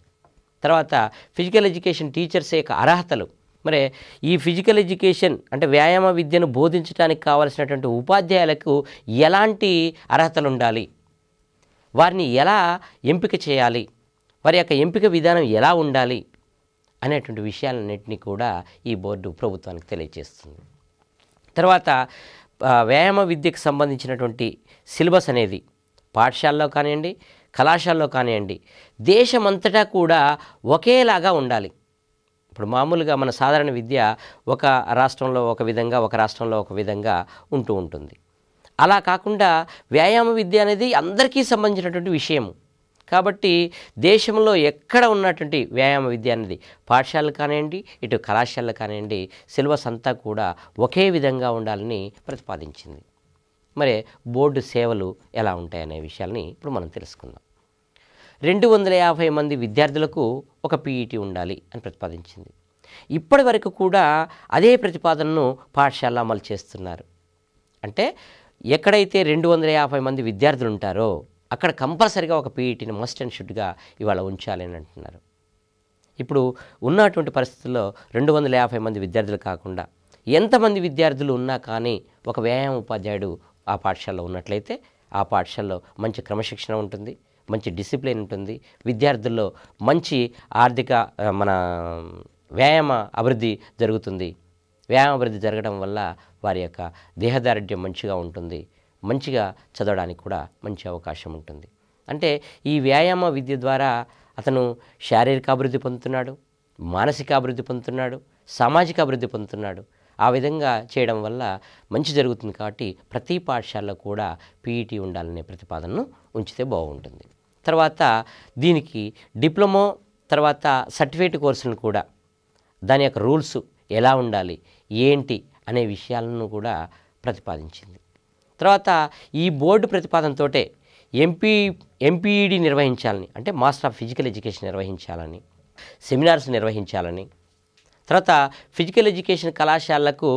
తర్వాత ఫిజికల్ ఎడ్యుకేషన్ టీచర్స్ యొక్క అర్హతలు. మరి ఈ ఫిజికల్ ఎడ్యుకేషన్ అంటే వ్యాయామ విద్యను బోధించడానికి కావలసినటువంటి ఉపాధ్యాయులకు ఎలాంటి అర్హతలు ఉండాలి, వారిని ఎలా ఎంపిక చేయాలి, వారి యొక్క ఎంపిక విధానం ఎలా ఉండాలి, అనేటువంటి విషయాలన్నింటినీ కూడా ఈ బోర్డు ప్రభుత్వానికి తెలియజేస్తుంది. తర్వాత వ్యాయామ విద్యకు సంబంధించినటువంటి సిలబస్ అనేది పాఠశాలలో కానివ్వండి, కళాశాలలో కానివ్వండి, దేశమంతటా కూడా ఒకేలాగా ఉండాలి. ఇప్పుడు మామూలుగా మన సాధారణ విద్య ఒక రాష్ట్రంలో ఒక విధంగా, ఒక రాష్ట్రంలో ఒక విధంగా ఉంటూ ఉంటుంది. అలా కాకుండా వ్యాయామ విద్య అనేది అందరికీ సంబంధించినటువంటి విషయము. కాబట్టి దేశంలో ఎక్కడ ఉన్నటువంటి వ్యాయామ విద్య అనేది పాఠశాలలు కానివ్వండి, ఇటు కళాశాలలు కానివ్వండి, సిలబస్ అంతా కూడా ఒకే విధంగా ఉండాలని ప్రతిపాదించింది. మరి బోర్డు సేవలు ఎలా ఉంటాయనే విషయాల్ని ఇప్పుడు మనం తెలుసుకుందాం. 250 మంది విద్యార్థులకు ఒక పీఈటీ ఉండాలి అని ప్రతిపాదించింది. ఇప్పటి వరకు కూడా అదే ప్రతిపాదనను పాఠశాలలో అమలు చేస్తున్నారు. అంటే ఎక్కడైతే 250 మంది విద్యార్థులు ఉంటారో అక్కడ కంపల్సరిగా ఒక పీఈటీని మస్ట్ అండ్ షుడ్గా ఇవాళ ఉంచాలి అని అంటున్నారు. ఇప్పుడు ఉన్నటువంటి పరిస్థితుల్లో 250 మంది విద్యార్థులు కాకుండా ఎంతమంది విద్యార్థులు ఉన్నా కానీ ఒక వ్యాయామ ఉపాధ్యాయుడు ఆ పాఠశాలలో ఉన్నట్లయితే ఆ పాఠశాలలో మంచి క్రమశిక్షణ ఉంటుంది, మంచి డిసిప్లిన్ ఉంటుంది, విద్యార్థుల్లో మంచి ఆర్థిక మన వ్యాయామ అభివృద్ధి జరుగుతుంది. వ్యాయామ అభివృద్ధి జరగడం వల్ల వారి యొక్క దేహదారుఢ్యం మంచిగా ఉంటుంది, మంచిగా చదవడానికి కూడా మంచి అవకాశం ఉంటుంది. అంటే ఈ వ్యాయామ విద్య ద్వారా అతను శారీరక అభివృద్ధి పొందుతున్నాడు, మానసిక అభివృద్ధి పొందుతున్నాడు, సామాజిక అభివృద్ధి పొందుతున్నాడు. ఆ విధంగా చేయడం వల్ల మంచి జరుగుతుంది. కాబట్టి ప్రతి పాఠశాలలో కూడా పీఈటీ ఉండాలనే ప్రతిపాదనను ఉంచితే బాగుంటుంది. తర్వాత దీనికి డిప్లొమా తర్వాత సర్టిఫికేట్ కోర్సులను కూడా దాని యొక్క రూల్స్ ఎలా ఉండాలి, ఏంటి అనే విషయాలను కూడా ప్రతిపాదించింది. తర్వాత ఈ బోర్డు ప్రతిపాదనతోటే ఎంపీఈడి నిర్వహించాలని, అంటే మాస్టర్ ఆఫ్ ఫిజికల్ ఎడ్యుకేషన్ నిర్వహించాలని, సెమినార్స్ నిర్వహించాలని, తర్వాత ఫిజికల్ ఎడ్యుకేషన్ కళాశాలలకు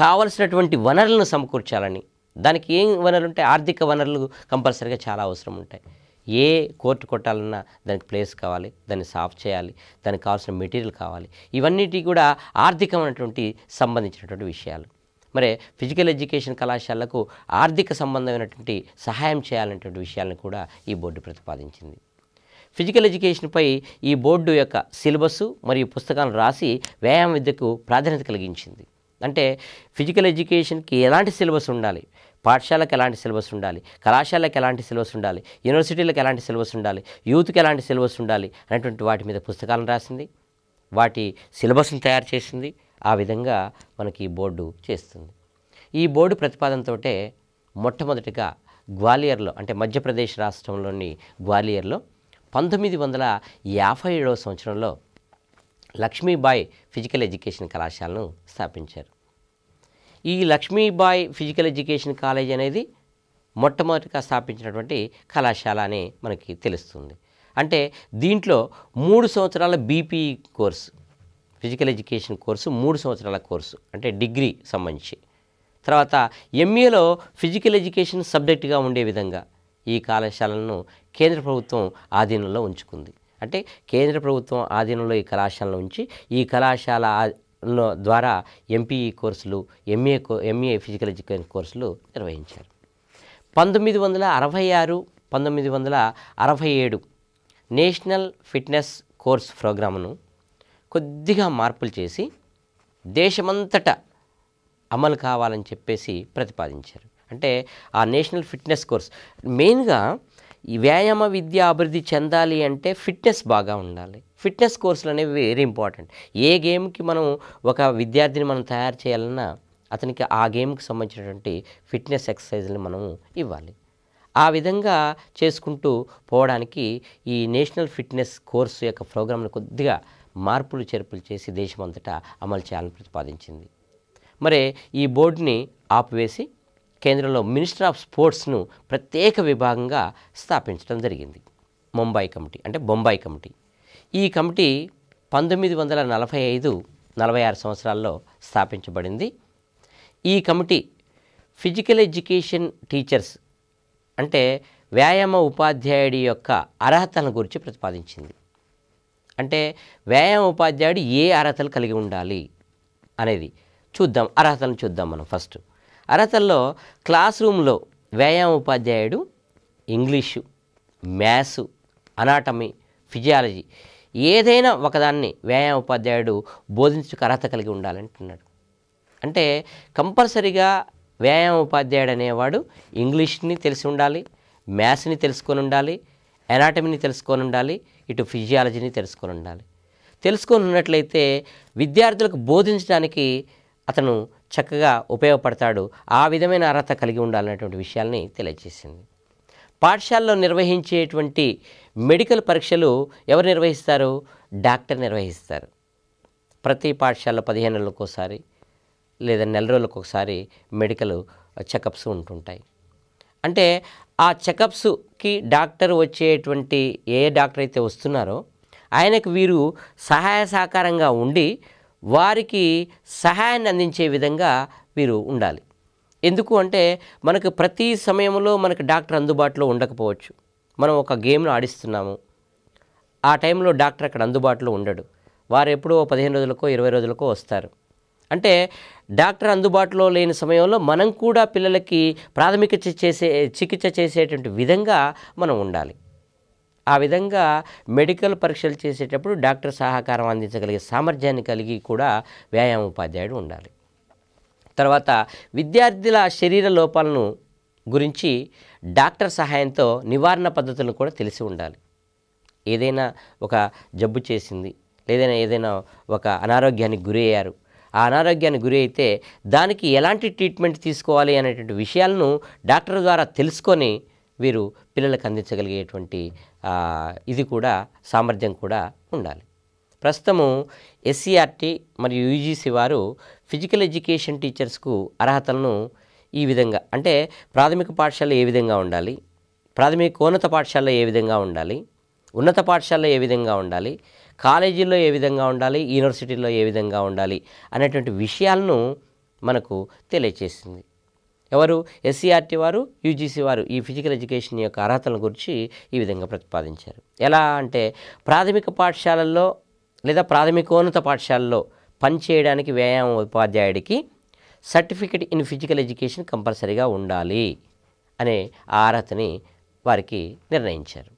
కావలసినటువంటి వనరులను సమకూర్చాలని. దానికి ఏం వనరులు ఉంటాయి? ఆర్థిక వనరులు కంపల్సరీగా చాలా అవసరం ఉంటాయి. ఏ కోర్టు కొట్టాలన్నా దానికి ప్లేస్ కావాలి, దాన్ని సాఫ్ చేయాలి, దానికి కావాల్సిన మెటీరియల్ కావాలి. ఇవన్నిటి కూడా ఆర్థికమైనటువంటి సంబంధించినటువంటి విషయాలు. మరి ఫిజికల్ ఎడ్యుకేషన్ కళాశాలకు ఆర్థిక సంబంధమైనటువంటి సహాయం చేయాలనేటువంటి విషయాలను కూడా ఈ బోర్డు ప్రతిపాదించింది. ఫిజికల్ ఎడ్యుకేషన్పై ఈ బోర్డు యొక్క సిలబస్సు మరియు పుస్తకాలను రాసి వ్యాయామ విద్యకు ప్రాధాన్యత కలిగించింది. అంటే ఫిజికల్ ఎడ్యుకేషన్కి ఎలాంటి సిలబస్ ఉండాలి, పాఠశాలకు ఎలాంటి సిలబస్ ఉండాలి, కళాశాలకు ఎలాంటి సిలబస్ ఉండాలి, యూనివర్సిటీలకు ఎలాంటి సిలబస్ ఉండాలి, యూత్కి ఎలాంటి సిలబస్ ఉండాలి అనేటువంటి వాటి మీద పుస్తకాలను రాసింది, వాటి సిలబస్ని తయారు చేసింది. ఆ విధంగా మనకి ఈ బోర్డు చేస్తుంది. ఈ బోర్డు ప్రతిపాదనతోటే మొట్టమొదటిగా గ్వాలియర్లో, అంటే మధ్యప్రదేశ్ రాష్ట్రంలోని గ్వాలియర్లో 1957వ సంవత్సరంలో లక్ష్మీబాయి ఫిజికల్ ఎడ్యుకేషన్ కళాశాలను స్థాపించారు. ఈ లక్ష్మీబాయి ఫిజికల్ ఎడ్యుకేషన్ కాలేజ్ అనేది మొట్టమొదటిగా స్థాపించినటువంటి కళాశాల అని మనకి తెలుస్తుంది. అంటే దీంట్లో 3 సంవత్సరాల BPE course, physical education course 3 సంవత్సరాల కోర్సు, అంటే డిగ్రీ సంబంధించి. తర్వాత ఎంఏలో ఫిజికల్ ఎడ్యుకేషన్ సబ్జెక్టుగా ఉండే విధంగా ఈ కళాశాలను కేంద్ర ప్రభుత్వం ఆధీనంలో ఉంచుకుంది. అంటే కేంద్ర ప్రభుత్వం ఆధీనంలో ఈ కళాశాలను ఉంచి ఈ కళాశాల ద్వారా ఎంపీఈ కోర్సులు, ఎంఏ ఫిజికల్ ఎడ్యుకేషన్ కోర్సులు నిర్వహించారు. 1966, 1967 నేషనల్ ఫిట్నెస్ కోర్స్ ప్రోగ్రామును కొద్దిగా మార్పులు చేసి దేశమంతటా అమలు కావాలని చెప్పేసి ప్రతిపాదించారు. అంటే ఆ నేషనల్ ఫిట్నెస్ కోర్స్ మెయిన్గా ఈ వ్యాయామ విద్య అభివృద్ధి చెందాలి అంటే ఫిట్నెస్ బాగా ఉండాలి. ఫిట్నెస్ కోర్సులు అనేవి వెరీ ఇంపార్టెంట్. ఏ గేమ్కి మనం ఒక విద్యార్థిని మనం తయారు చేయాలన్నా అతనికి ఆ గేమ్కి సంబంధించినటువంటి ఫిట్నెస్ ఎక్సర్సైజ్ని మనము ఇవ్వాలి. ఆ విధంగా చేసుకుంటూ పోవడానికి ఈ నేషనల్ ఫిట్నెస్ కోర్సు యొక్క ప్రోగ్రాంను కొద్దిగా మార్పులు చేర్పులు చేసి దేశమంతటా అమలు చేయాలని ప్రతిపాదించింది. మరి ఈ బోర్డుని ఆపివేసి కేంద్రంలో మినిస్టర్ ఆఫ్ స్పోర్ట్స్ను ప్రత్యేక విభాగంగా స్థాపించడం జరిగింది. బొంబాయి కమిటీ. ఈ కమిటీ 1945-46 సంవత్సరాల్లో స్థాపించబడింది. ఈ కమిటీ ఫిజికల్ ఎడ్యుకేషన్ టీచర్స్, అంటే వ్యాయామ ఉపాధ్యాయుడి యొక్క అర్హతలను గురించి ప్రతిపాదించింది. అంటే వ్యాయామ ఉపాధ్యాయుడు ఏ అర్హతలు కలిగి ఉండాలి అనేది చూద్దాం. అర్హతలను చూద్దాం మనం. ఫస్ట్ అర్హతల్లో క్లాస్ రూమ్లో వ్యాయామ ఉపాధ్యాయుడు ఇంగ్లీషు, మ్యాథ్స్, అనాటమీ, ఫిజియాలజీ ఏదైనా ఒకదాన్ని వ్యాయామ ఉపాధ్యాయుడు బోధించుకు అర్హత కలిగి ఉండాలంటున్నాడు. అంటే కంపల్సరీగా వ్యాయామ ఉపాధ్యాయుడు అనేవాడు ఇంగ్లీష్ని తెలిసి ఉండాలి, మ్యాథ్స్ని తెలుసుకొని ఉండాలి, ఎనాటమీని తెలుసుకొని ఉండాలి, ఇటు ఫిజియాలజీని తెలుసుకొని ఉండాలి. తెలుసుకొని ఉన్నట్లయితే విద్యార్థులకు బోధించడానికి అతను చక్కగా ఉపయోగపడతాడు. ఆ విధమైన అర్హత కలిగి ఉండాలనేటువంటి విషయాల్ని తెలియజేసింది. పాఠశాలలో నిర్వహించేటువంటి మెడికల్ పరీక్షలు ఎవరు నిర్వహిస్తారు? డాక్టర్ నిర్వహిస్తారు. ప్రతి పాఠశాలలో 15 రోజులకు ఒకసారి లేదా నెల రోజులకు ఒకసారి మెడికల్ చెకప్స్ ఉంటుంటాయి. అంటే ఆ చెకప్స్కి డాక్టర్ వచ్చేటువంటి ఏ డాక్టర్ అయితే వస్తున్నారో ఆయనకు వీరు సహాయ సహకారంగా ఉండి వారికి సహాయాన్ని అందించే విధంగా వీరు ఉండాలి. ఎందుకు అంటే మనకు ప్రతి సమయంలో మనకు డాక్టర్ అందుబాటులో ఉండకపోవచ్చు. మనం ఒక గేమ్ను ఆడిస్తున్నాము, ఆ టైంలో డాక్టర్ అక్కడ అందుబాటులో ఉండడు. వారు ఎప్పుడో 15 రోజులకో 20 రోజులకో వస్తారు. అంటే డాక్టర్ అందుబాటులో లేని సమయంలో మనం కూడా పిల్లలకి ప్రాథమిక చికిత్స చేసేటువంటి విధంగా మనం ఉండాలి. ఆ విధంగా మెడికల్ పరీక్షలు చేసేటప్పుడు డాక్టర్ సహకారం అందించగలిగే సామర్థ్యాన్ని కలిగి కూడా వ్యాయామ ఉపాధ్యాయుడు ఉండాలి. తర్వాత విద్యార్థుల శరీర లోపాలను గురించి డాక్టర్ సహాయంతో నివారణ పద్ధతులను కూడా తెలిసి ఉండాలి. ఏదైనా ఒక జబ్బు చేసింది, ఏదైనా ఒక అనారోగ్యానికి గురి అయ్యారు, ఆ అనారోగ్యానికి గురి అయితే దానికి ఎలాంటి ట్రీట్మెంట్ తీసుకోవాలి అనేటువంటి విషయాలను డాక్టర్ ద్వారా తెలుసుకొని వీరు పిల్లలకు అందించగలిగేటువంటి ఇది కూడా సామర్థ్యం కూడా ఉండాలి. ప్రస్తుతము ఎస్సీఆర్టీ మరియు యూజీసీ వారు ఫిజికల్ ఎడ్యుకేషన్ టీచర్స్కు అర్హతలను ఈ విధంగా, అంటే ప్రాథమిక పాఠశాలలో ఏ విధంగా ఉండాలి, ఉన్నత పాఠశాలలో ఏ విధంగా ఉండాలి, ఉన్నత పాఠశాలలో ఏ విధంగా ఉండాలి, కాలేజీల్లో ఏ విధంగా ఉండాలి, యూనివర్సిటీలో ఏ విధంగా ఉండాలి అనేటువంటి విషయాలను మనకు తెలియచేసింది. ఎవరు? ఎస్సీఆర్టీ వారు, యూజీసీ వారు ఈ ఫిజికల్ ఎడ్యుకేషన్ యొక్క అర్హతల గురించి ఈ విధంగా ప్రతిపాదించారు. ఎలా అంటే ప్రాథమిక పాఠశాలల్లో లేదా ప్రాథమికోన్నత పాఠశాలలో పనిచేయడానికి వ్యాయామ ఉపాధ్యాయుడికి సర్టిఫికెట్ ఇన్ ఫిజికల్ ఎడ్యుకేషన్ కంపల్సరీగా ఉండాలి అనే ఆ అర్హతని వారికి నిర్ణయించారు.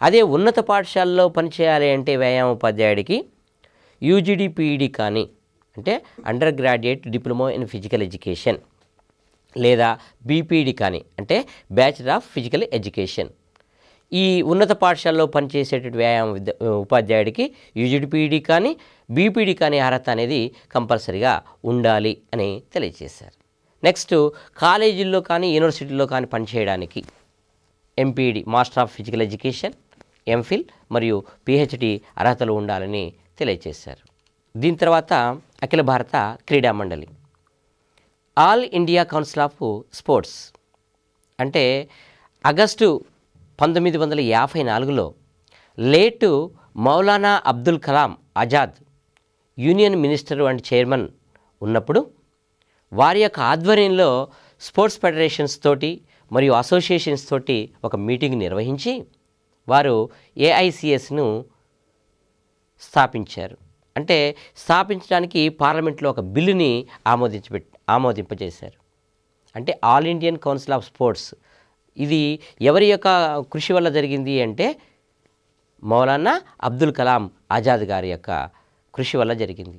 అదే ఉన్నత పాఠశాలలో పనిచేయాలి అంటే వ్యాయామ ఉపాధ్యాయుడికి యూజీడీ పీఈడీ కానీ, అంటే under graduate diploma in physical education, లేదా బీపీడీ కానీ, అంటే బ్యాచిలర్ ఆఫ్ ఫిజికల్ ఎడ్యుకేషన్, ఈ ఉన్నత పాఠశాలలో పనిచేసేటువంటి వ్యాయామ ఉపాధ్యాయుడికి యూజీడీ పీఈడీ కానీ బీపీడీ కానీ అర్హత అనేది కంపల్సరీగా ఉండాలి అని తెలియజేశారు. నెక్స్ట్ కాలేజీల్లో కానీ యూనివర్సిటీల్లో కానీ పనిచేయడానికి MPEd master of physical education, MPhil మరియు పిహెచ్డి అర్హతలు ఉండాలని తెలియజేశారు. దీని తర్వాత అఖిల భారత క్రీడా మండలి, all India council of sports, అంటే ఆగస్టు 1954లో late Maulana Abdul Kalam Azad union minister and chairman ఉన్నప్పుడు వారి యొక్క ఆధ్వర్యంలో స్పోర్ట్స్ ఫెడరేషన్స్ తోటి మరియు అసోసియేషన్స్ తోటి ఒక మీటింగ్ నిర్వహించి వారు ఏఐసిఎస్ను స్థాపించారు. అంటే స్థాపించడానికి పార్లమెంట్లో ఒక బిల్లుని ఆమోదింపజేశారు. అంటే all Indian council of sports, ఇది ఎవరి యొక్క కృషి వల్ల జరిగింది అంటే మౌలానా అబ్దుల్ కలాం ఆజాద్ గారి యొక్క కృషి వల్ల జరిగింది.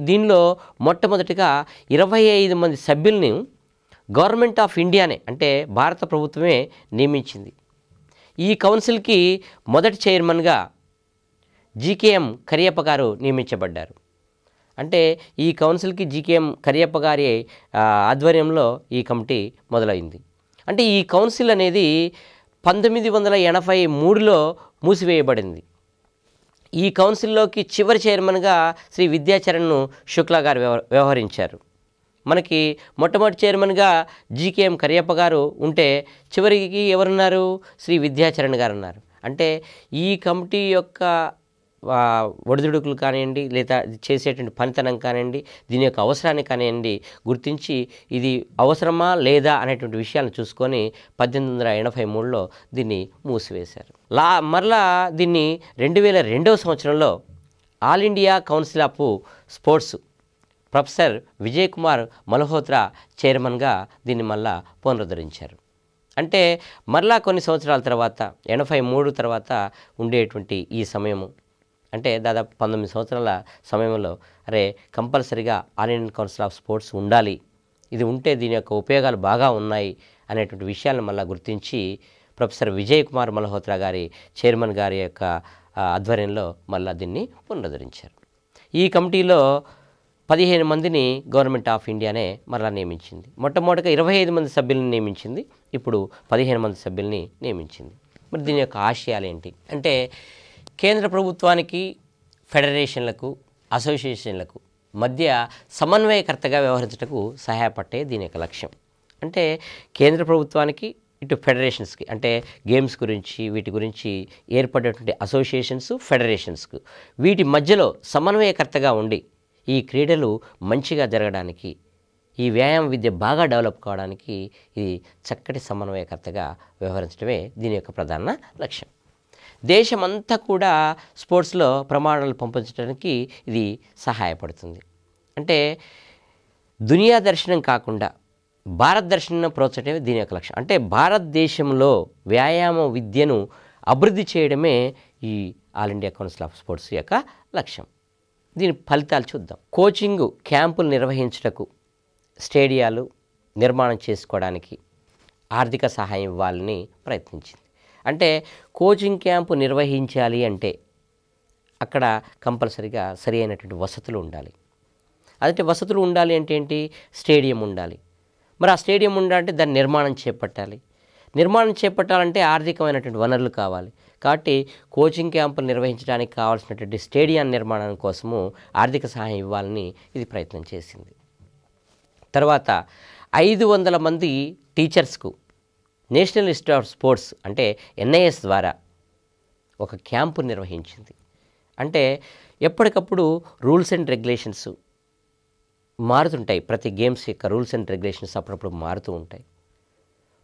దీనిలో మొట్టమొదటిగా 25 మంది సభ్యుల్ని గవర్నమెంట్ ఆఫ్ ఇండియానే, అంటే భారత ప్రభుత్వమే నియమించింది. ఈ కౌన్సిల్కి మొదటి చైర్మన్గా జీకేఎం కరియప్ప గారు నియమించబడ్డారు. అంటే ఈ కౌన్సిల్కి జీకేఎం కరియప్ప గారి ఆధ్వర్యంలో ఈ కమిటీ మొదలైంది. అంటే ఈ కౌన్సిల్ అనేది 1983లో మూసివేయబడింది. ఈ కౌన్సిల్లోకి చివరి చైర్మన్గా శ్రీ విద్యాచరణ్ శుక్లా గారు వ్యవహరించారు. మనకి మొట్టమొదటి చైర్మన్గా జీకేఎం కరియప్ప గారు ఉంటే చివరికి ఎవరున్నారు? శ్రీ విద్యాచరణ్ గారు ఉన్నారు. అంటే ఈ కమిటీ యొక్క ఒడిదుడుకులు కానివ్వండి, లేదా చేసేటువంటి పనితనం కానివ్వండి, దీని యొక్క అవసరాన్ని కానివ్వండి గుర్తించి ఇది అవసరమా లేదా అనేటువంటి విషయాలను చూసుకొని 1883లో దీన్ని మూసివేశారు. మరలా దీన్ని 2002వ సంవత్సరంలో all India council of sports professor Vijay Kumar Malhotra చైర్మన్గా దీన్ని మళ్ళా పునరుద్ధరించారు. అంటే మరలా కొన్ని సంవత్సరాల తర్వాత 83 తర్వాత ఉండేటువంటి ఈ సమయము, అంటే దాదాపు 19 సంవత్సరాల సమయంలో అరే కంపల్సరీగా all Indian council of sports ఉండాలి, ఇది ఉంటే దీని యొక్క ఉపయోగాలు బాగా ఉన్నాయి అనేటువంటి విషయాలను మళ్ళీ గుర్తించి ప్రొఫెసర్ విజయ్ కుమార్ మల్హోత్రా గారి చైర్మన్ గారి యొక్క ఆధ్వర్యంలో మళ్ళీ దీన్ని పునరుద్ధరించారు. ఈ కమిటీలో 15 మందిని గవర్నమెంట్ ఆఫ్ ఇండియానే మరలా నియమించింది. మొట్టమొదటిగా 25 మంది సభ్యులను నియమించింది, ఇప్పుడు 15 మంది సభ్యుల్ని నియమించింది. మరి దీని యొక్క ఆశయాలు ఏంటి అంటే, కేంద్ర ప్రభుత్వానికి, ఫెడరేషన్లకు, అసోసియేషన్లకు మధ్య సమన్వయకర్తగా వ్యవహరించటకు సహాయపడే దీని యొక్క లక్ష్యం. అంటే కేంద్ర ప్రభుత్వానికి, ఇటు ఫెడరేషన్స్కి, అంటే గేమ్స్ గురించి వీటి గురించి ఏర్పడేటువంటి అసోసియేషన్స్, ఫెడరేషన్స్కు వీటి మధ్యలో సమన్వయకర్తగా ఉండి ఈ క్రీడలు మంచిగా జరగడానికి, ఈ వ్యాయామ విద్య బాగా డెవలప్ కావడానికి ఇది చక్కటి సమన్వయకర్తగా వ్యవహరించడమే దీని యొక్క ప్రధాన లక్ష్యం. దేశమంతా కూడా స్పోర్ట్స్లో ప్రమాణాలు పంపించడానికి ఇది సహాయపడుతుంది. అంటే దునియా దర్శనం కాకుండా భారత దర్శనం ప్రోత్సహించడమే దీని యొక్క లక్ష్యం. అంటే భారతదేశంలో వ్యాయామ విద్యను అభివృద్ధి చేయడమే ఈ all India council of sports యొక్క లక్ష్యం. దీని ఫలితాలు చూద్దాం. కోచింగ్ క్యాంపులు నిర్వహించుటకు, స్టేడియాలు నిర్మాణం చేసుకోవడానికి ఆర్థిక సహాయం ఇవ్వాలని ప్రయత్నించింది. అంటే కోచింగ్ క్యాంపు నిర్వహించాలి అంటే అక్కడ కంపల్సరీగా సరి అయినటువంటి వసతులు ఉండాలి. అదే వసతులు ఉండాలి అంటే ఏంటి, స్టేడియం ఉండాలి. మరి ఆ స్టేడియం ఉండాలంటే దాన్ని నిర్మాణం చేపట్టాలి. నిర్మాణం చేపట్టాలంటే ఆర్థికమైనటువంటి వనరులు కావాలి. కాబట్టి కోచింగ్ క్యాంపులు నిర్వహించడానికి కావాల్సినటువంటి స్టేడియం నిర్మాణం కోసము ఆర్థిక సహాయం ఇవ్వాలని ఇది ప్రయత్నం చేసింది. తర్వాత 500 మంది టీచర్స్కు నేషనల్ ఇన్స్టిట్యూట్ ఆఫ్ స్పోర్ట్స్ అంటే NIS ద్వారా ఒక క్యాంపు నిర్వహించింది. అంటే ఎప్పటికప్పుడు రూల్స్ అండ్ రెగ్యులేషన్స్ మారుతుంటాయి. ప్రతి గేమ్స్ యొక్క రూల్స్ అండ్ రెగ్యులేషన్స్ అప్పుడప్పుడు మారుతూ ఉంటాయి.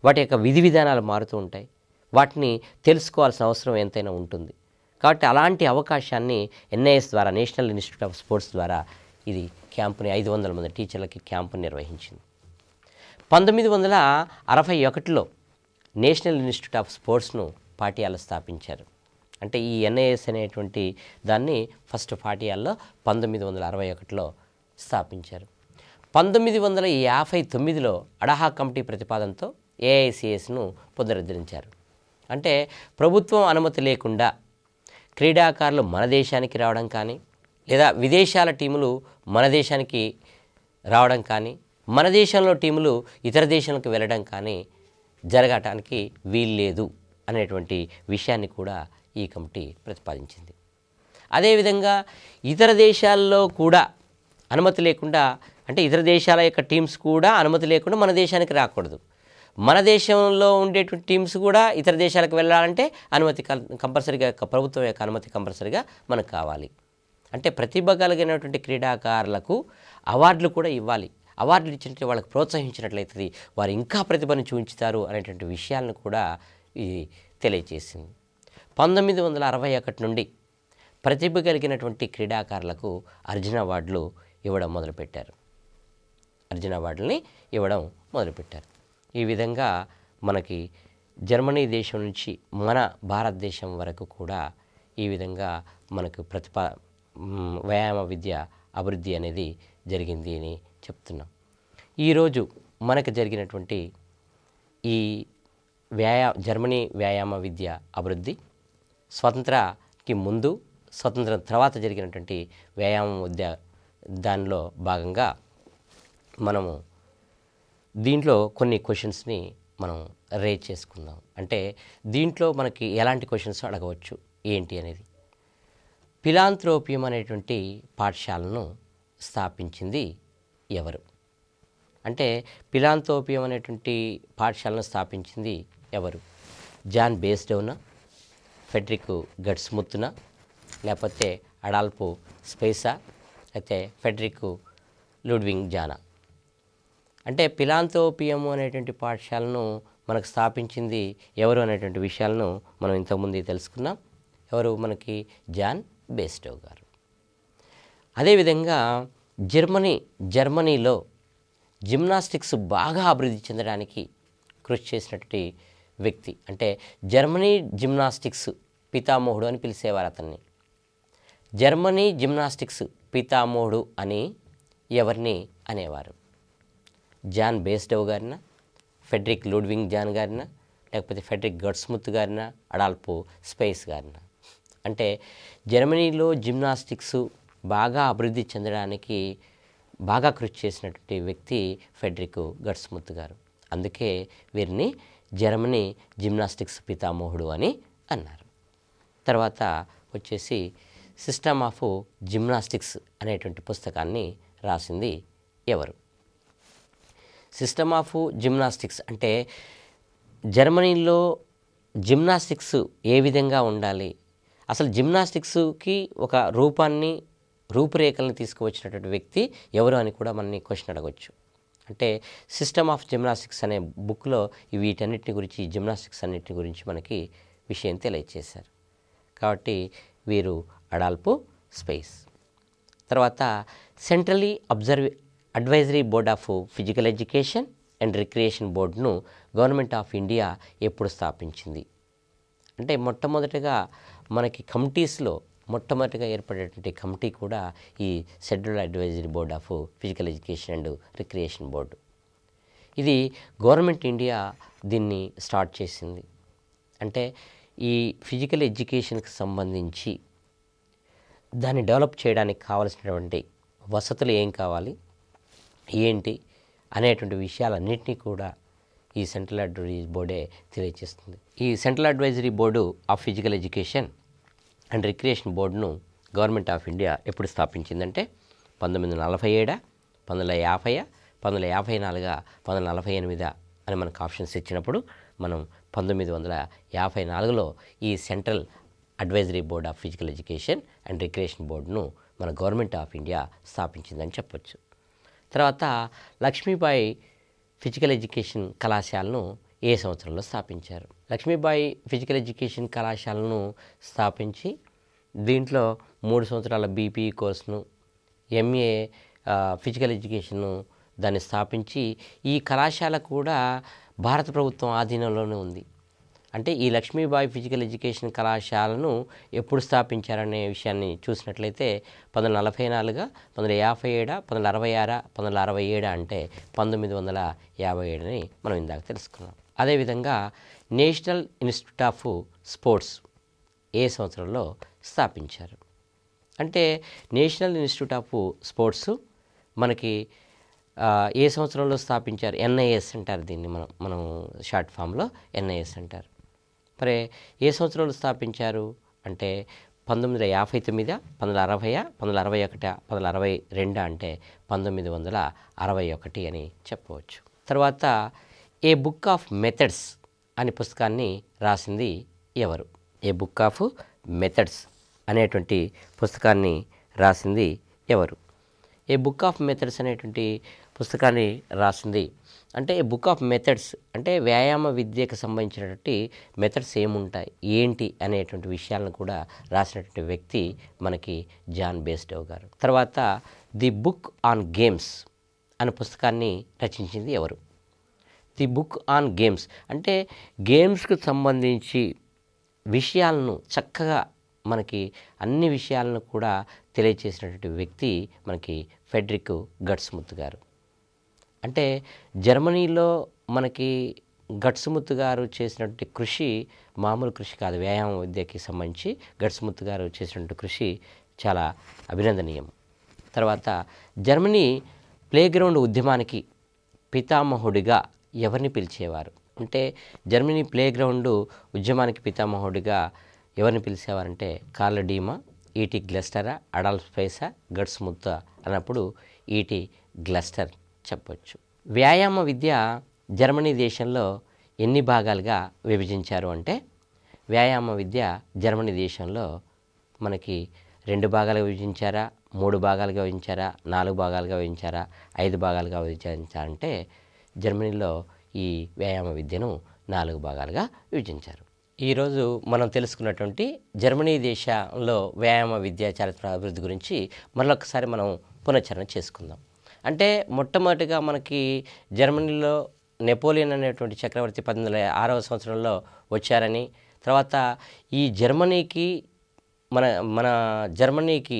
వాటి యొక్క విధి విధానాలు మారుతూ ఉంటాయి. వాటిని తెలుసుకోవాల్సిన అవసరం ఎంతైనా ఉంటుంది. కాబట్టి అలాంటి అవకాశాన్ని NIS ద్వారా, నేషనల్ ఇన్స్టిట్యూట్ ఆఫ్ స్పోర్ట్స్ ద్వారా ఇది క్యాంపుని 500 మంది టీచర్లకి క్యాంపుని నిర్వహించింది. 1961లో నేషనల్ ఇన్స్టిట్యూట్ ఆఫ్ స్పోర్ట్స్ను పాటియాలో స్థాపించారు. అంటే ఈ NIS అనేటువంటి దాన్ని ఫస్ట్ పాటియాల్లో 1961లో స్థాపించారు. 1959లో అడహా కమిటీ ప్రతిపాదనతో AICSను పునరుద్ధరించారు. అంటే ప్రభుత్వం అనుమతి లేకుండా క్రీడాకారులు మన దేశానికి రావడం కానీ, లేదా విదేశాల టీములు మన దేశానికి రావడం కానీ, మన దేశంలో టీములు ఇతర దేశాలకు వెళ్ళడం కానీ జరగటానికి వీల్లేదు అనేటువంటి విషయాన్ని కూడా ఈ కమిటీ ప్రతిపాదించింది. అదేవిధంగా ఇతర దేశాల్లో కూడా అనుమతి లేకుండా, అంటే ఇతర దేశాల యొక్క టీమ్స్ కూడా అనుమతి లేకుండా మన దేశానికి రాకూడదు. మన దేశంలో ఉండేటువంటి టీమ్స్ కూడా ఇతర దేశాలకు వెళ్ళాలంటే అనుమతి కంపల్సరీగా, ప్రభుత్వం యొక్క అనుమతి కంపల్సరీగా మనకు కావాలి. అంటే ప్రతిభ కలిగినటువంటి క్రీడాకారులకు అవార్డులు కూడా ఇవ్వాలి. అవార్డులు ఇచ్చినట్టు వాళ్ళకి ప్రోత్సహించినట్లయితే వారు ఇంకా ప్రతిభను చూపించుతారు అనేటువంటి విషయాలను కూడా ఇది తెలియజేసింది. 1961 నుండి ప్రతిభ కలిగినటువంటి క్రీడాకారులకు అర్జున అవార్డులు ఇవ్వడం మొదలుపెట్టారు. అర్జున అవార్డులని ఇవ్వడం మొదలుపెట్టారు. ఈ విధంగా మనకి జర్మనీ దేశం నుంచి మన భారతదేశం వరకు కూడా ఈ విధంగా మనకు వ్యాయామ విద్య అభివృద్ధి అనేది జరిగింది అని చెప్తున్నాం. ఈరోజు మనకు జరిగినటువంటి ఈ జర్మనీ వ్యాయామ విద్య అభివృద్ధి స్వతంత్రకి ముందు, స్వతంత్రం తర్వాత జరిగినటువంటి వ్యాయామ విద్య దానిలో భాగంగా మనము దీంట్లో కొన్ని క్వశ్చన్స్ని మనం రేజ్ చేసుకుందాం. అంటే దీంట్లో మనకి ఎలాంటి క్వశ్చన్స్ అడగవచ్చు ఏంటి అనేది. ఫిలాంథ్రోపియం అనేటువంటి పాఠశాలను స్థాపించింది ఎవరు? అంటే ఫిలాంథ్రోపియం అనేటువంటి పాఠశాలను స్థాపించింది ఎవరు? జాన్ బేస్డౌనా, ఫెడ్రిక్ గట్స్ముత్నా, లేకపోతే అడాల్ఫ్ స్పేసా, అయితే ఫెడ్రిక్ లుడ్విగ్ జానా? అంటే ఫిలాంథ్రోపియం అనేటువంటి పాఠశాలను మనకు స్థాపించింది ఎవరు అనేటువంటి విషయాలను మనం ఇంతకుముందు తెలుసుకున్నాం. ఎవరు మనకి? జాన్ బేస్డౌ గారు. అదేవిధంగా జర్మనీలో జిమ్నాస్టిక్స్ బాగా అభివృద్ధి చెందడానికి కృషి చేసినటువంటి వ్యక్తి. అంటే జర్మనీ జిమ్నాస్టిక్స్ పితామహుడు అని పిలిచేవారు అతన్ని. జర్మనీ జిమ్నాస్టిక్స్ పితామహుడు అని ఎవరిని అనేవారు? జాన్ బేస్డవ్ గారిన, ఫెడ్రిక్ లూడ్వింగ్ జాన్ గారిన, లేకపోతే ఫెడ్రిక్ గట్స్ముత్ గారిన, అడాల్ఫ్ స్పేస్ గారిన? అంటే జర్మనీలో జిమ్నాస్టిక్స్ బాగా అభివృద్ధి చెందడానికి బాగా కృషి చేసినటువంటి వ్యక్తి ఫెడ్రిక్ గట్స్ముత్ గారు. అందుకే వీరిని జర్మనీ జిమ్నాస్టిక్స్ పితామహుడు అని అన్నారు. తర్వాత వచ్చేసి సిస్టమ్ ఆఫ్ జిమ్నాస్టిక్స్ అనేటువంటి పుస్తకాన్ని రాసింది ఎవరు? సిస్టమ్ ఆఫ్ జిమ్నాస్టిక్స్ అంటే జర్మనీలో జిమ్నాస్టిక్స్ ఏ విధంగా ఉండాలి, అసలు జిమ్నాస్టిక్స్కి ఒక రూపురేఖలను తీసుకువచ్చినటువంటి వ్యక్తి ఎవరు అని కూడా మనని క్వశ్చన్ అడగవచ్చు. అంటే సిస్టమ్ ఆఫ్ జిమ్నాస్టిక్స్ అనే బుక్లో వీటన్నిటిని గురించి, జిమ్నాస్టిక్స్ అన్నిటిని గురించి మనకి విషయం తెలియచేశారు. కాబట్టి వీరు అడాల్ఫ్ స్పేస్. తర్వాత centrally advisory board of physical education and recreation బోర్డును గవర్నమెంట్ ఆఫ్ ఇండియా ఎప్పుడు స్థాపించింది? అంటే మొట్టమొదటిగా మనకి కమిటీస్లో మొట్టమొదటిగా ఏర్పడేటువంటి కమిటీ కూడా ఈ central advisory board of physical education and recreation board. ఇది గవర్నమెంట్ ఇండియా దీన్ని స్టార్ట్ చేసింది. అంటే ఈ ఫిజికల్ ఎడ్యుకేషన్కి సంబంధించి దాన్ని డెవలప్ చేయడానికి కావలసినటువంటి వసతులు ఏం కావాలి, ఏంటి అనేటువంటి విషయాలన్నింటినీ కూడా ఈ సెంట్రల్ అడ్వైజరీ బోర్డే తెలియజేస్తుంది. ఈ central advisory board of physical education and recreation బోర్డును గవర్నమెంట్ ఆఫ్ ఇండియా ఎప్పుడు స్థాపించిందంటే 1947, 1950, 1954, 1948 అని మనకు ఆప్షన్స్ ఇచ్చినప్పుడు మనం 1954లో ఈ central advisory board of physical education and recreation బోర్డును మన గవర్నమెంట్ ఆఫ్ ఇండియా స్థాపించిందని చెప్పొచ్చు. తర్వాత లక్ష్మీబాయి ఫిజికల్ ఎడ్యుకేషన్ కళాశాలను ఏ సంవత్సరంలో స్థాపించారు? లక్ష్మీబాయి ఫిజికల్ ఎడ్యుకేషన్ కళాశాలను స్థాపించి దీంట్లో 3 సంవత్సరాల బీపీఈ కోర్సును, ఎంఏ ఫిజికల్ ఎడ్యుకేషన్ను దాన్ని స్థాపించి ఈ కళాశాల కూడా భారత ప్రభుత్వం ఆధీనంలోనే ఉంది. అంటే ఈ లక్ష్మీబాయి ఫిజికల్ ఎడ్యుకేషన్ కళాశాలను ఎప్పుడు స్థాపించారనే విషయాన్ని చూసినట్లయితే 1944, 1957, 1966, 1967 అంటే 1957 మనం ఇందాక తెలుసుకున్నాం. అదేవిధంగా నేషనల్ ఇన్స్టిట్యూట్ ఆఫ్ స్పోర్ట్స్ ఏ సంవత్సరంలో స్థాపించారు? అంటే నేషనల్ ఇన్స్టిట్యూట్ ఆఫ్ స్పోర్ట్స్ మనకి ఏ సంవత్సరంలో స్థాపించారు? ఎన్ఐఎస్ అంటారు దీన్ని, మనం షార్ట్ ఫామ్లో ఎన్ఐఎస్ అంటారు. మరి ఏ సంవత్సరంలో స్థాపించారు అంటే 1959, 1960, 1961, 1962 అంటే 1961 అని చెప్పవచ్చు. తర్వాత ఏ బుక్ ఆఫ్ మెథడ్స్ అనే పుస్తకాన్ని రాసింది ఎవరు? ఏ బుక్ ఆఫ్ మెథడ్స్ అనేటువంటి పుస్తకాన్ని రాసింది ఎవరు? ఏ బుక్ ఆఫ్ మెథడ్స్ అనేటువంటి పుస్తకాన్ని రాసింది అంటే ఏ బుక్ ఆఫ్ మెథడ్స్ అంటే వ్యాయామ విద్యకు సంబంధించినటువంటి మెథడ్స్ ఏముంటాయి, ఏంటి అనేటువంటి విషయాలను కూడా రాసినటువంటి వ్యక్తి మనకి జాన్ బేస్డవ్ గారు. తర్వాత ది బుక్ ఆన్ గేమ్స్ అనే పుస్తకాన్ని రచించింది ఎవరు? ది బుక్ ఆన్ గేమ్స్ అంటే గేమ్స్కు సంబంధించి విషయాలను చక్కగా మనకి అన్ని విషయాలను కూడా తెలియచేసినటువంటి వ్యక్తి మనకి ఫెడ్రిక్ గట్స్ముత్ గారు. అంటే జర్మనీలో మనకి గట్స్ముత్ గారు చేసినటువంటి కృషి మామూలు కృషి కాదు. వ్యాయామ విద్యకి సంబంధించి గట్స్ముత్ గారు చేసినటువంటి కృషి చాలా అభినందనీయం. తర్వాత జర్మనీ ప్లేగ్రౌండ్ ఉద్యమానికి పితామహుడిగా ఎవరిని పిలిచేవారు? అంటే జర్మనీ ప్లేగ్రౌండ్ ఉద్యమానికి పితామహుడిగా ఎవరిని పిలిచేవారంటే కార్ల్ డీమా, ఈటీ గ్లెస్టర్, అడాల్ఫ్ స్పేస్, గట్స్ముత్ అన్నప్పుడు ఈటీ గ్లెస్టర్ చెప్పవచ్చు. వ్యాయామ విద్య జర్మనీ దేశంలో ఎన్ని భాగాలుగా విభజించారు అంటే వ్యాయామ విద్య జర్మనీ దేశంలో మనకి 2 భాగాలుగా విభజించారా, 3 భాగాలుగా విభజించారా, 4 భాగాలుగా విభజించారా, 5 భాగాలుగా విభజించారంటే జర్మనీలో ఈ వ్యాయామ విద్యను 4 భాగాలుగా విభజించారు. ఈరోజు మనం తెలుసుకున్నటువంటి జర్మనీ దేశంలో వ్యాయామ విద్య చారిత్రక అభివృద్ధి గురించి మరొకసారి మనం పునశ్చరణ చేసుకుందాం. అంటే మొట్టమొదటిగా మనకి జర్మనీలో నెపోలియన్ అనేటువంటి చక్రవర్తి 1806వ సంవత్సరంలో వచ్చారని, తర్వాత ఈ జర్మనీకి మన మన జర్మనీకి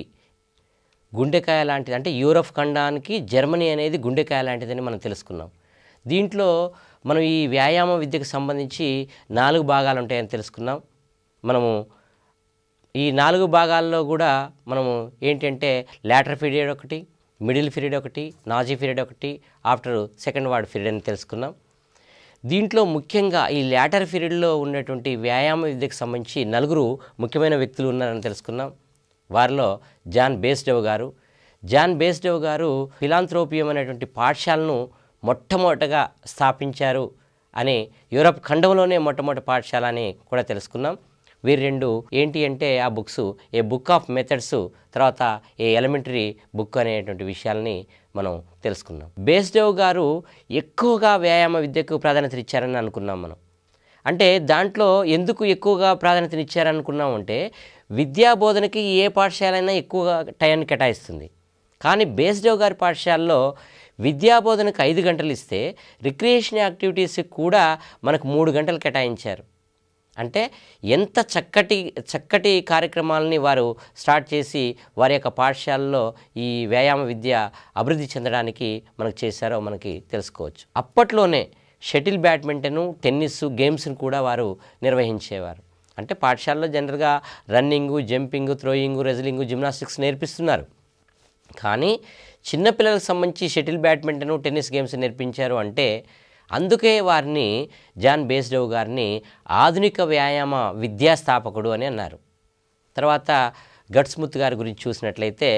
గుండెకాయ లాంటిది, అంటే యూరప్ ఖండానికి జర్మనీ అనేది గుండెకాయ లాంటిదని మనం తెలుసుకున్నాం. దీంట్లో మనం ఈ వ్యాయామ విద్యకు సంబంధించి 4 భాగాలు ఉంటాయని తెలుసుకున్నాం. మనము ఈ 4 భాగాల్లో కూడా మనము ఏంటంటే లేటర్ పీరియడ్ ఒకటి, మిడిల్ పీరియడ్ ఒకటి, నాజీ పీరియడ్ ఒకటి, ఆఫ్టర్ సెకండ్ వార్డ్ పీరియడ్ అని తెలుసుకున్నాం. దీంట్లో ముఖ్యంగా ఈ లేటర్ పీరియడ్లో ఉన్నటువంటి వ్యాయామ విద్యకు సంబంధించి 4 ముఖ్యమైన వ్యక్తులు ఉన్నారని తెలుసుకున్నాం. వారిలో జాన్ బేస్డెవ్ గారు. జాన్ బేస్డెవ్ గారు ఫిలాంథ్రోపియం అనేటువంటి పాఠశాలను మొట్టమొదటగా స్థాపించారు అని, యూరప్ ఖండంలోనే మొట్టమొదటి పాఠశాల అని కూడా తెలుసుకున్నాం. వీరు 2 ఏంటి అంటే ఆ books A book of methods, తర్వాత ఏ ఎలిమెంటరీ బుక్ అనేటువంటి విషయాల్ని మనం తెలుసుకున్నాం. బేస్డెవ్ గారు ఎక్కువగా వ్యాయామ విద్యకు ప్రాధాన్యత ఇచ్చారని అనుకున్నాం మనం. అంటే దాంట్లో ఎందుకు ఎక్కువగా ప్రాధాన్యత ఇచ్చారనుకున్నాం అంటే, విద్యా బోధనకి ఏ పాఠశాల అయినా ఎక్కువగా టైంని కేటాయిస్తుంది. కానీ బేస్డెవ్ గారి పాఠశాలలో విద్యా బోధనకు 5 గంటలు ఇస్తే రిక్రియేషన్ యాక్టివిటీస్కి కూడా మనకు 3 గంటలు కేటాయించారు. అంటే ఎంత చక్కటి కార్యక్రమాలని వారు స్టార్ట్ చేసి వారి యొక్క పాఠశాలలో ఈ వ్యాయామ విద్య అభివృద్ధి చెందడానికి మనకు చేశారో మనకి తెలుసుకోవచ్చు. అప్పట్లోనే షటిల్, బ్యాడ్మింటను, టెన్నిస్ గేమ్స్ని కూడా వారు నిర్వహించేవారు. అంటే పాఠశాలలో జనరల్గా రన్నింగు, జంపింగు, థ్రోయింగు, రెజ్లింగు, జిమ్నాస్టిక్స్ నేర్పిస్తున్నారు. కానీ చిన్నపిల్లలకు సంబంధించి షటిల్, బ్యాడ్మింటను, టెన్నిస్ గేమ్స్ నేర్పించారు అంటే అందుకే వారిని, జాన్ బేస్డెవ్ గారిని ఆధునిక వ్యాయామ విద్యాస్థాపకుడు అని అన్నారు. తర్వాత గట్స్ముత్ గారి గురించి చూసినట్లయితే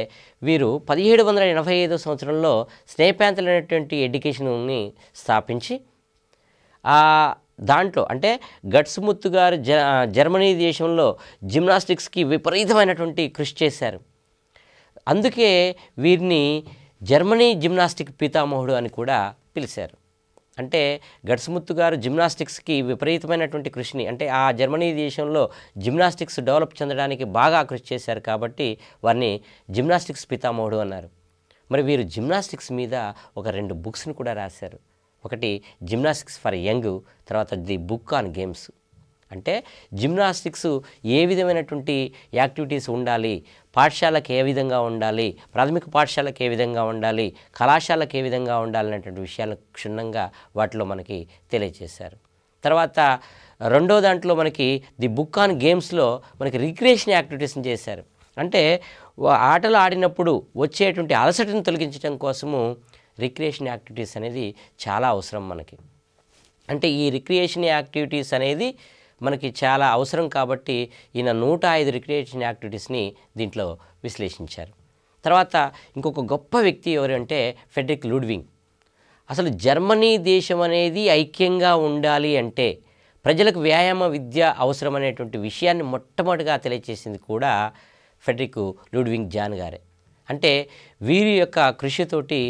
వీరు 1785 సంవత్సరంలో స్నేపాంతల్ అనేటువంటి ఎడ్యుకేషన్ని స్థాపించి దాంట్లో అంటే గట్స్ముత్ గారు జర్మనీ దేశంలో జిమ్నాస్టిక్స్కి విపరీతమైనటువంటి కృషి చేశారు. అందుకే వీరిని జర్మనీ జిమ్నాస్టిక్ పితామహుడు అని కూడా పిలిచారు. అంటే గట్స్ముత్ గారు జిమ్నాస్టిక్స్కి విపరీతమైనటువంటి కృషిని, అంటే ఆ జర్మనీ దేశంలో జిమ్నాస్టిక్స్ డెవలప్ చెందడానికి బాగా కృషి చేశారు కాబట్టి వారిని జిమ్నాస్టిక్స్ పితామహుడు అన్నారు. మరి వీరు జిమ్నాస్టిక్స్ మీద ఒక 2 బుక్స్ని కూడా రాశారు. ఒకటి జిమ్నాస్టిక్స్ ఫర్ యంగ్, తర్వాత ది బుక్ ఆన్ గేమ్స్. అంటే జిమ్నాస్టిక్స్ ఏ విధమైనటువంటి యాక్టివిటీస్ ఉండాలి, పాఠశాలకు ఏ విధంగా ఉండాలి, ప్రాథమిక పాఠశాలకు ఏ విధంగా ఉండాలి, కళాశాలకు ఏ విధంగా ఉండాలి అనేటువంటి విషయాలను క్షుణ్ణంగా వాటిలో మనకి తెలియజేశారు. తర్వాత రెండో దాంట్లో మనకి ది బుక్ ఆన్ గేమ్స్లో మనకి రిక్రియేషన్ యాక్టివిటీస్ని చేశారు. అంటే ఆటలు ఆడినప్పుడు వచ్చేటువంటి అలసటను తొలగించడం కోసము రిక్రియేషన్ యాక్టివిటీస్ అనేది చాలా అవసరం మనకి. అంటే ఈ రిక్రియేషన్ యాక్టివిటీస్ అనేది మనకి చాలా అవసరం కాబట్టి ఈయన 105 రిక్రియేషన్ యాక్టివిటీస్ని దీంట్లో విశ్లేషించారు. తర్వాత ఇంకొక గొప్ప వ్యక్తి ఎవరంటే ఫ్రెడరిక్ లూడ్విగ్. అసలు జర్మనీ దేశం అనేది ఐక్యంగా ఉండాలి అంటే ప్రజలకు వ్యాయామ విద్య అవసరం అనేటువంటి విషయాన్ని మొట్టమొదటిగా తెలియజేసింది కూడా ఫ్రెడరిక్ లూడ్విగ్ జాన్ గారే. అంటే వీరి యొక్క కృషితోటి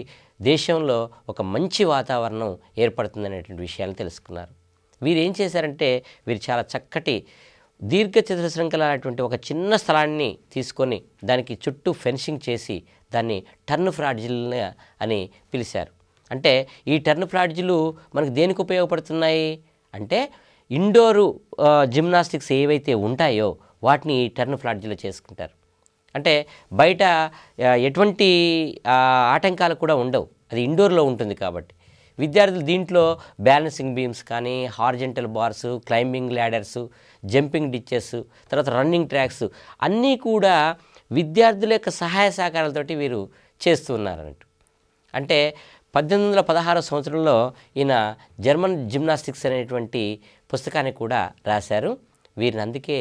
దేశంలో ఒక మంచి వాతావరణం ఏర్పడుతుందనేటువంటి విషయాన్ని తెలుసుకున్నారు. వీరు ఏం చేశారంటే వీరు చాలా చక్కటి దీర్ఘ చతురస్రంకల అనేటువంటి ఒక చిన్న స్థలాన్ని తీసుకొని దానికి చుట్టూ ఫెన్సింగ్ చేసి దాన్ని టర్న్ ఫ్లాడ్జిల్ అని పిలిచారు. అంటే ఈ టర్న్ ఫ్లాడ్జిలు మనకు దేనికి ఉపయోగపడుతున్నాయి అంటే ఇండోరు జిమ్నాస్టిక్స్ ఏవైతే ఉంటాయో వాటిని ఈ టర్న్ ఫ్లాడ్జిలో చేసుకుంటారు. అంటే బయట ఎటువంటి ఆటంకాలు కూడా ఉండవు, అది ఇండోర్లో ఉంటుంది కాబట్టి విద్యార్థులు దీంట్లో బ్యాలెన్సింగ్ బీమ్స్ కానీ, horizontal bars, climbing ladders, jumping ditches, తర్వాత రన్నింగ్ ట్రాక్స్ అన్నీ కూడా విద్యార్థుల యొక్క సహాయ సహకారాలతోటి వీరు చేస్తున్నారన్నట్టు. అంటే 1816 సంవత్సరంలో ఈయన జర్మన్ జిమ్నాస్టిక్స్ అనేటువంటి పుస్తకాన్ని కూడా రాశారు. వీరిని అందుకే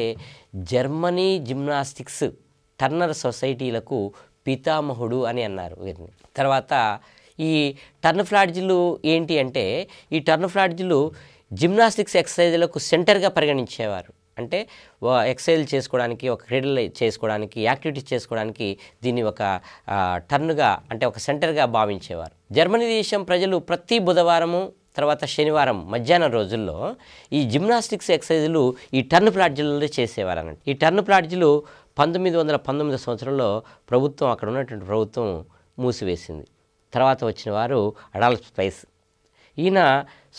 జర్మనీ జిమ్నాస్టిక్స్ టర్నర్ సొసైటీలకు పితామహుడు అని అన్నారు వీరిని. తర్వాత ఈ టర్న్ ఫ్లాడ్జిలు ఏంటి అంటే ఈ టర్న్ ఫ్లాడ్జిలు జిమ్నాస్టిక్స్ ఎక్సర్సైజ్లకు సెంటర్గా పరిగణించేవారు. అంటే ఎక్సర్సైజ్ చేసుకోవడానికి, ఒక క్రీడలు చేసుకోవడానికి, యాక్టివిటీస్ చేసుకోవడానికి దీన్ని ఒక టర్న్గా అంటే ఒక సెంటర్గా భావించేవారు. జర్మనీ దేశం ప్రజలు ప్రతి బుధవారము తర్వాత శనివారం మధ్యాహ్నం రోజుల్లో ఈ జిమ్నాస్టిక్స్ ఎక్సర్సైజులు ఈ టర్న్ ఫ్లాడ్జిల్లో చేసేవారు అన్నట్టు. ఈ టర్న్ ఫ్లాడ్జిలు 1919 సంవత్సరంలో ప్రభుత్వం, అక్కడ ఉన్నటువంటి ప్రభుత్వం మూసివేసింది. తర్వాత వచ్చిన వారు అడాల్ఫ్ స్పైస్. ఈయన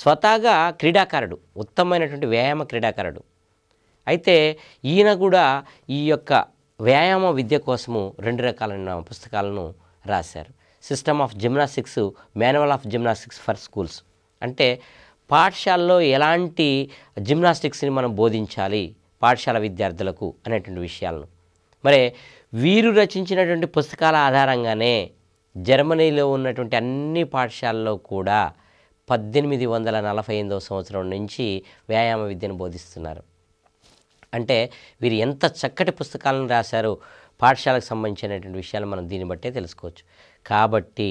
స్వతహాగా క్రీడాకారుడు, ఉత్తమమైనటువంటి వ్యాయామ క్రీడాకారుడు. అయితే ఈయన కూడా ఈ యొక్క వ్యాయామ విద్య కోసము 2 రకాలైన పుస్తకాలను రాశారు. System of gymnastics, manual of gymnastics for schools. అంటే పాఠశాలలో ఎలాంటి జిమ్నాస్టిక్స్ని మనం బోధించాలి పాఠశాల విద్యార్థులకు అనేటువంటి విషయాలను. మరి వీరు రచించినటువంటి పుస్తకాల ఆధారంగానే జర్మనీలో ఉన్నటువంటి అన్ని పాఠశాలల్లో కూడా 1848వ సంవత్సరం నుంచి వ్యాయామ విద్యను బోధిస్తున్నారు. అంటే వీరు ఎంత చక్కటి పుస్తకాలను రాశారో పాఠశాలకు సంబంధించినటువంటి విషయాలు మనం దీన్ని బట్టే తెలుసుకోవచ్చు. కాబట్టి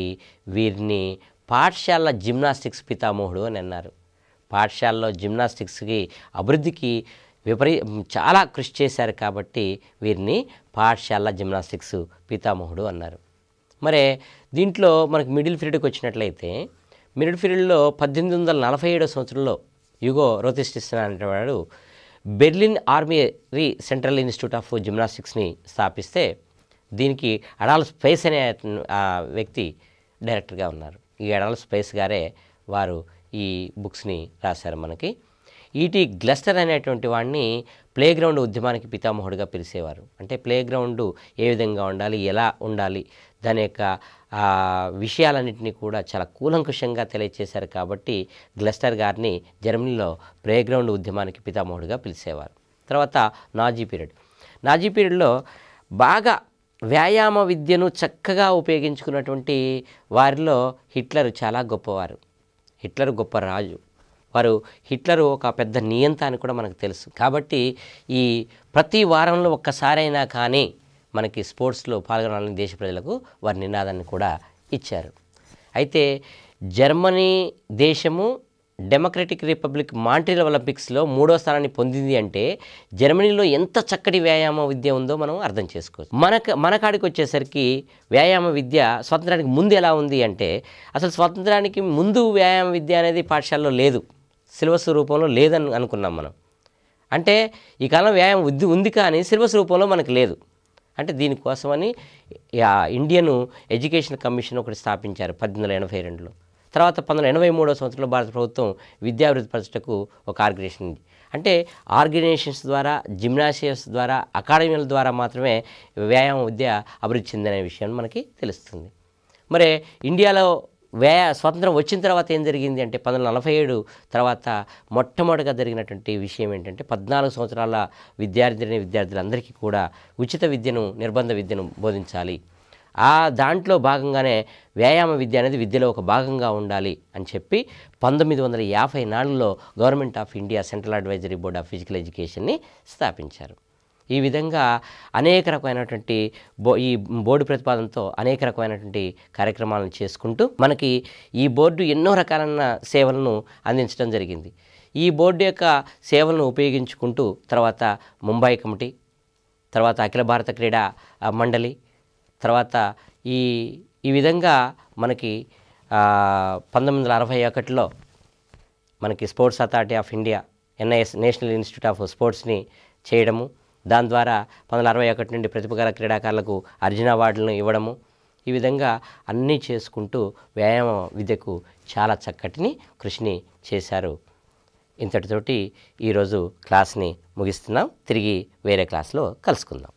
వీరిని పాఠశాల జిమ్నాస్టిక్స్ పితామహుడు అని అన్నారు. పాఠశాలలో జిమ్నాస్టిక్స్కి అభివృద్ధికి చాలా కృషి చేశారు కాబట్టి వీరిని పాఠశాల జిమ్నాస్టిక్స్ పితామహుడు అన్నారు. మరి దీంట్లో మనకి మిడిల్ పీరియడ్కి వచ్చినట్లయితే మిడిల్ పీరియడ్లో 1847 సంవత్సరంలో యుగో రోతిస్టిసన్ అనేవాడు Berlin armoury central institute of జిమ్నాస్టిక్స్ని స్థాపిస్తే దీనికి అడాల్ఫ్ స్పైస్ అనే వ్యక్తి డైరెక్టర్గా ఉన్నారు. ఈ అడాల్ఫ్ స్పైస్ గారే వారు ఈ బుక్స్ని రాశారు. మనకి ఈటీ గ్లస్టర్ అనేటువంటి వాడిని ప్లే గ్రౌండ్ ఉద్యమానికి పితామహుడిగా పిలిచేవారు. అంటే ప్లే గ్రౌండ్ ఏ విధంగా ఉండాలి, ఎలా ఉండాలి, దాని యొక్క విషయాలన్నింటినీ కూడా చాలా కూలంకుషంగా తెలియచేశారు. కాబట్టి గ్లస్టర్ గారిని జర్మనీలో ప్లే గ్రౌండ్ ఉద్యమానికి పితామహుడిగా పిలిచేవారు. తర్వాత నాజీ పీరియడ్లో బాగా వ్యాయామ విద్యను చక్కగా ఉపయోగించుకున్నటువంటి వారిలో హిట్లర్ చాలా గొప్పవారు. హిట్లర్ గొప్ప రాజు. హిట్లరు ఒక పెద్ద నియంత అని కూడా మనకు తెలుసు. కాబట్టి ఈ ప్రతి వారంలో ఒక్కసారైనా కానీ మనకి స్పోర్ట్స్లో పాల్గొనాలని దేశ ప్రజలకు వారి నినాదాన్ని కూడా ఇచ్చారు. అయితే జర్మనీ దేశము డెమోక్రటిక్ రిపబ్లిక్ మాంట్రియల్ ఒలింపిక్స్లో 3వ స్థానాన్ని పొందింది అంటే జర్మనీలో ఎంత చక్కటి వ్యాయామ విద్య ఉందో మనం అర్థం చేసుకోవచ్చు. మన కాడికి వచ్చేసరికి వ్యాయామ విద్య స్వాతంత్రానికి ముందు ఎలా ఉంది అంటే అసలు స్వాతంత్రానికి ముందు వ్యాయామ విద్య అనేది పాఠశాలలో లేదు, సిలబస్ రూపంలో లేదని అనుకున్నాం మనం. అంటే ఈ కాలం వ్యాయామ విద్య ఉంది కానీ సిలబస్ రూపంలో మనకు లేదు. అంటే దీనికోసమని ఇండియన్ ఎడ్యుకేషన్ కమిషన్ ఒకటి స్థాపించారు 1882లో. తర్వాత 1983వ సంవత్సరంలో భారత ప్రభుత్వం విద్యాభివృద్ధి పరచుటకు ఒక ఆర్గనైజేషన్ ఉంది. అంటే ఆర్గనైజేషన్స్ ద్వారా, జిమ్నాసియమ్స్ ద్వారా, అకాడమీల ద్వారా మాత్రమే వ్యాయామ విద్య అభివృద్ధి చెందనే విషయం మనకి తెలుస్తుంది. మరి ఇండియాలో స్వాతంత్రం వచ్చిన తర్వాత ఏం జరిగింది అంటే 1947 తర్వాత మొట్టమొదటిగా జరిగినటువంటి విషయం ఏంటంటే 14 సంవత్సరాల విద్యార్థులందరికీ కూడా ఉచిత విద్యను, నిర్బంధ విద్యను బోధించాలి. దాంట్లో భాగంగానే వ్యాయామ విద్య అనేది విద్యలో ఒక భాగంగా ఉండాలి అని చెప్పి 1954లో government of India central advisory board of physical ఎడ్యుకేషన్ని స్థాపించారు. ఈ విధంగా అనేక రకమైనటువంటి ఈ బోర్డు ప్రతిపాదనతో అనేక రకమైనటువంటి కార్యక్రమాలను చేసుకుంటూ మనకి ఈ బోర్డు ఎన్నో రకాలైన సేవలను అందించడం జరిగింది. ఈ బోర్డు యొక్క సేవలను ఉపయోగించుకుంటూ తర్వాత ముంబై కమిటీ, తర్వాత అఖిల భారత క్రీడా మండలి, తర్వాత ఈ విధంగా మనకి 1961లో మనకి sports authority of India, NIS national institute of స్పోర్ట్స్ని చేయడము, దాని ద్వారా 1961 నుండి ప్రతిభగల క్రీడాకారులకు అర్జున అవార్డులను ఇవ్వడము, ఈ విధంగా అన్నీ చేసుకుంటూ వ్యాయామ విద్యకు చాలా చక్కటిని కృషిని చేశారు. ఇంతటితోటి ఈరోజు క్లాస్ని ముగిస్తున్నాం. తిరిగి వేరే క్లాస్లో కలుసుకుందాం.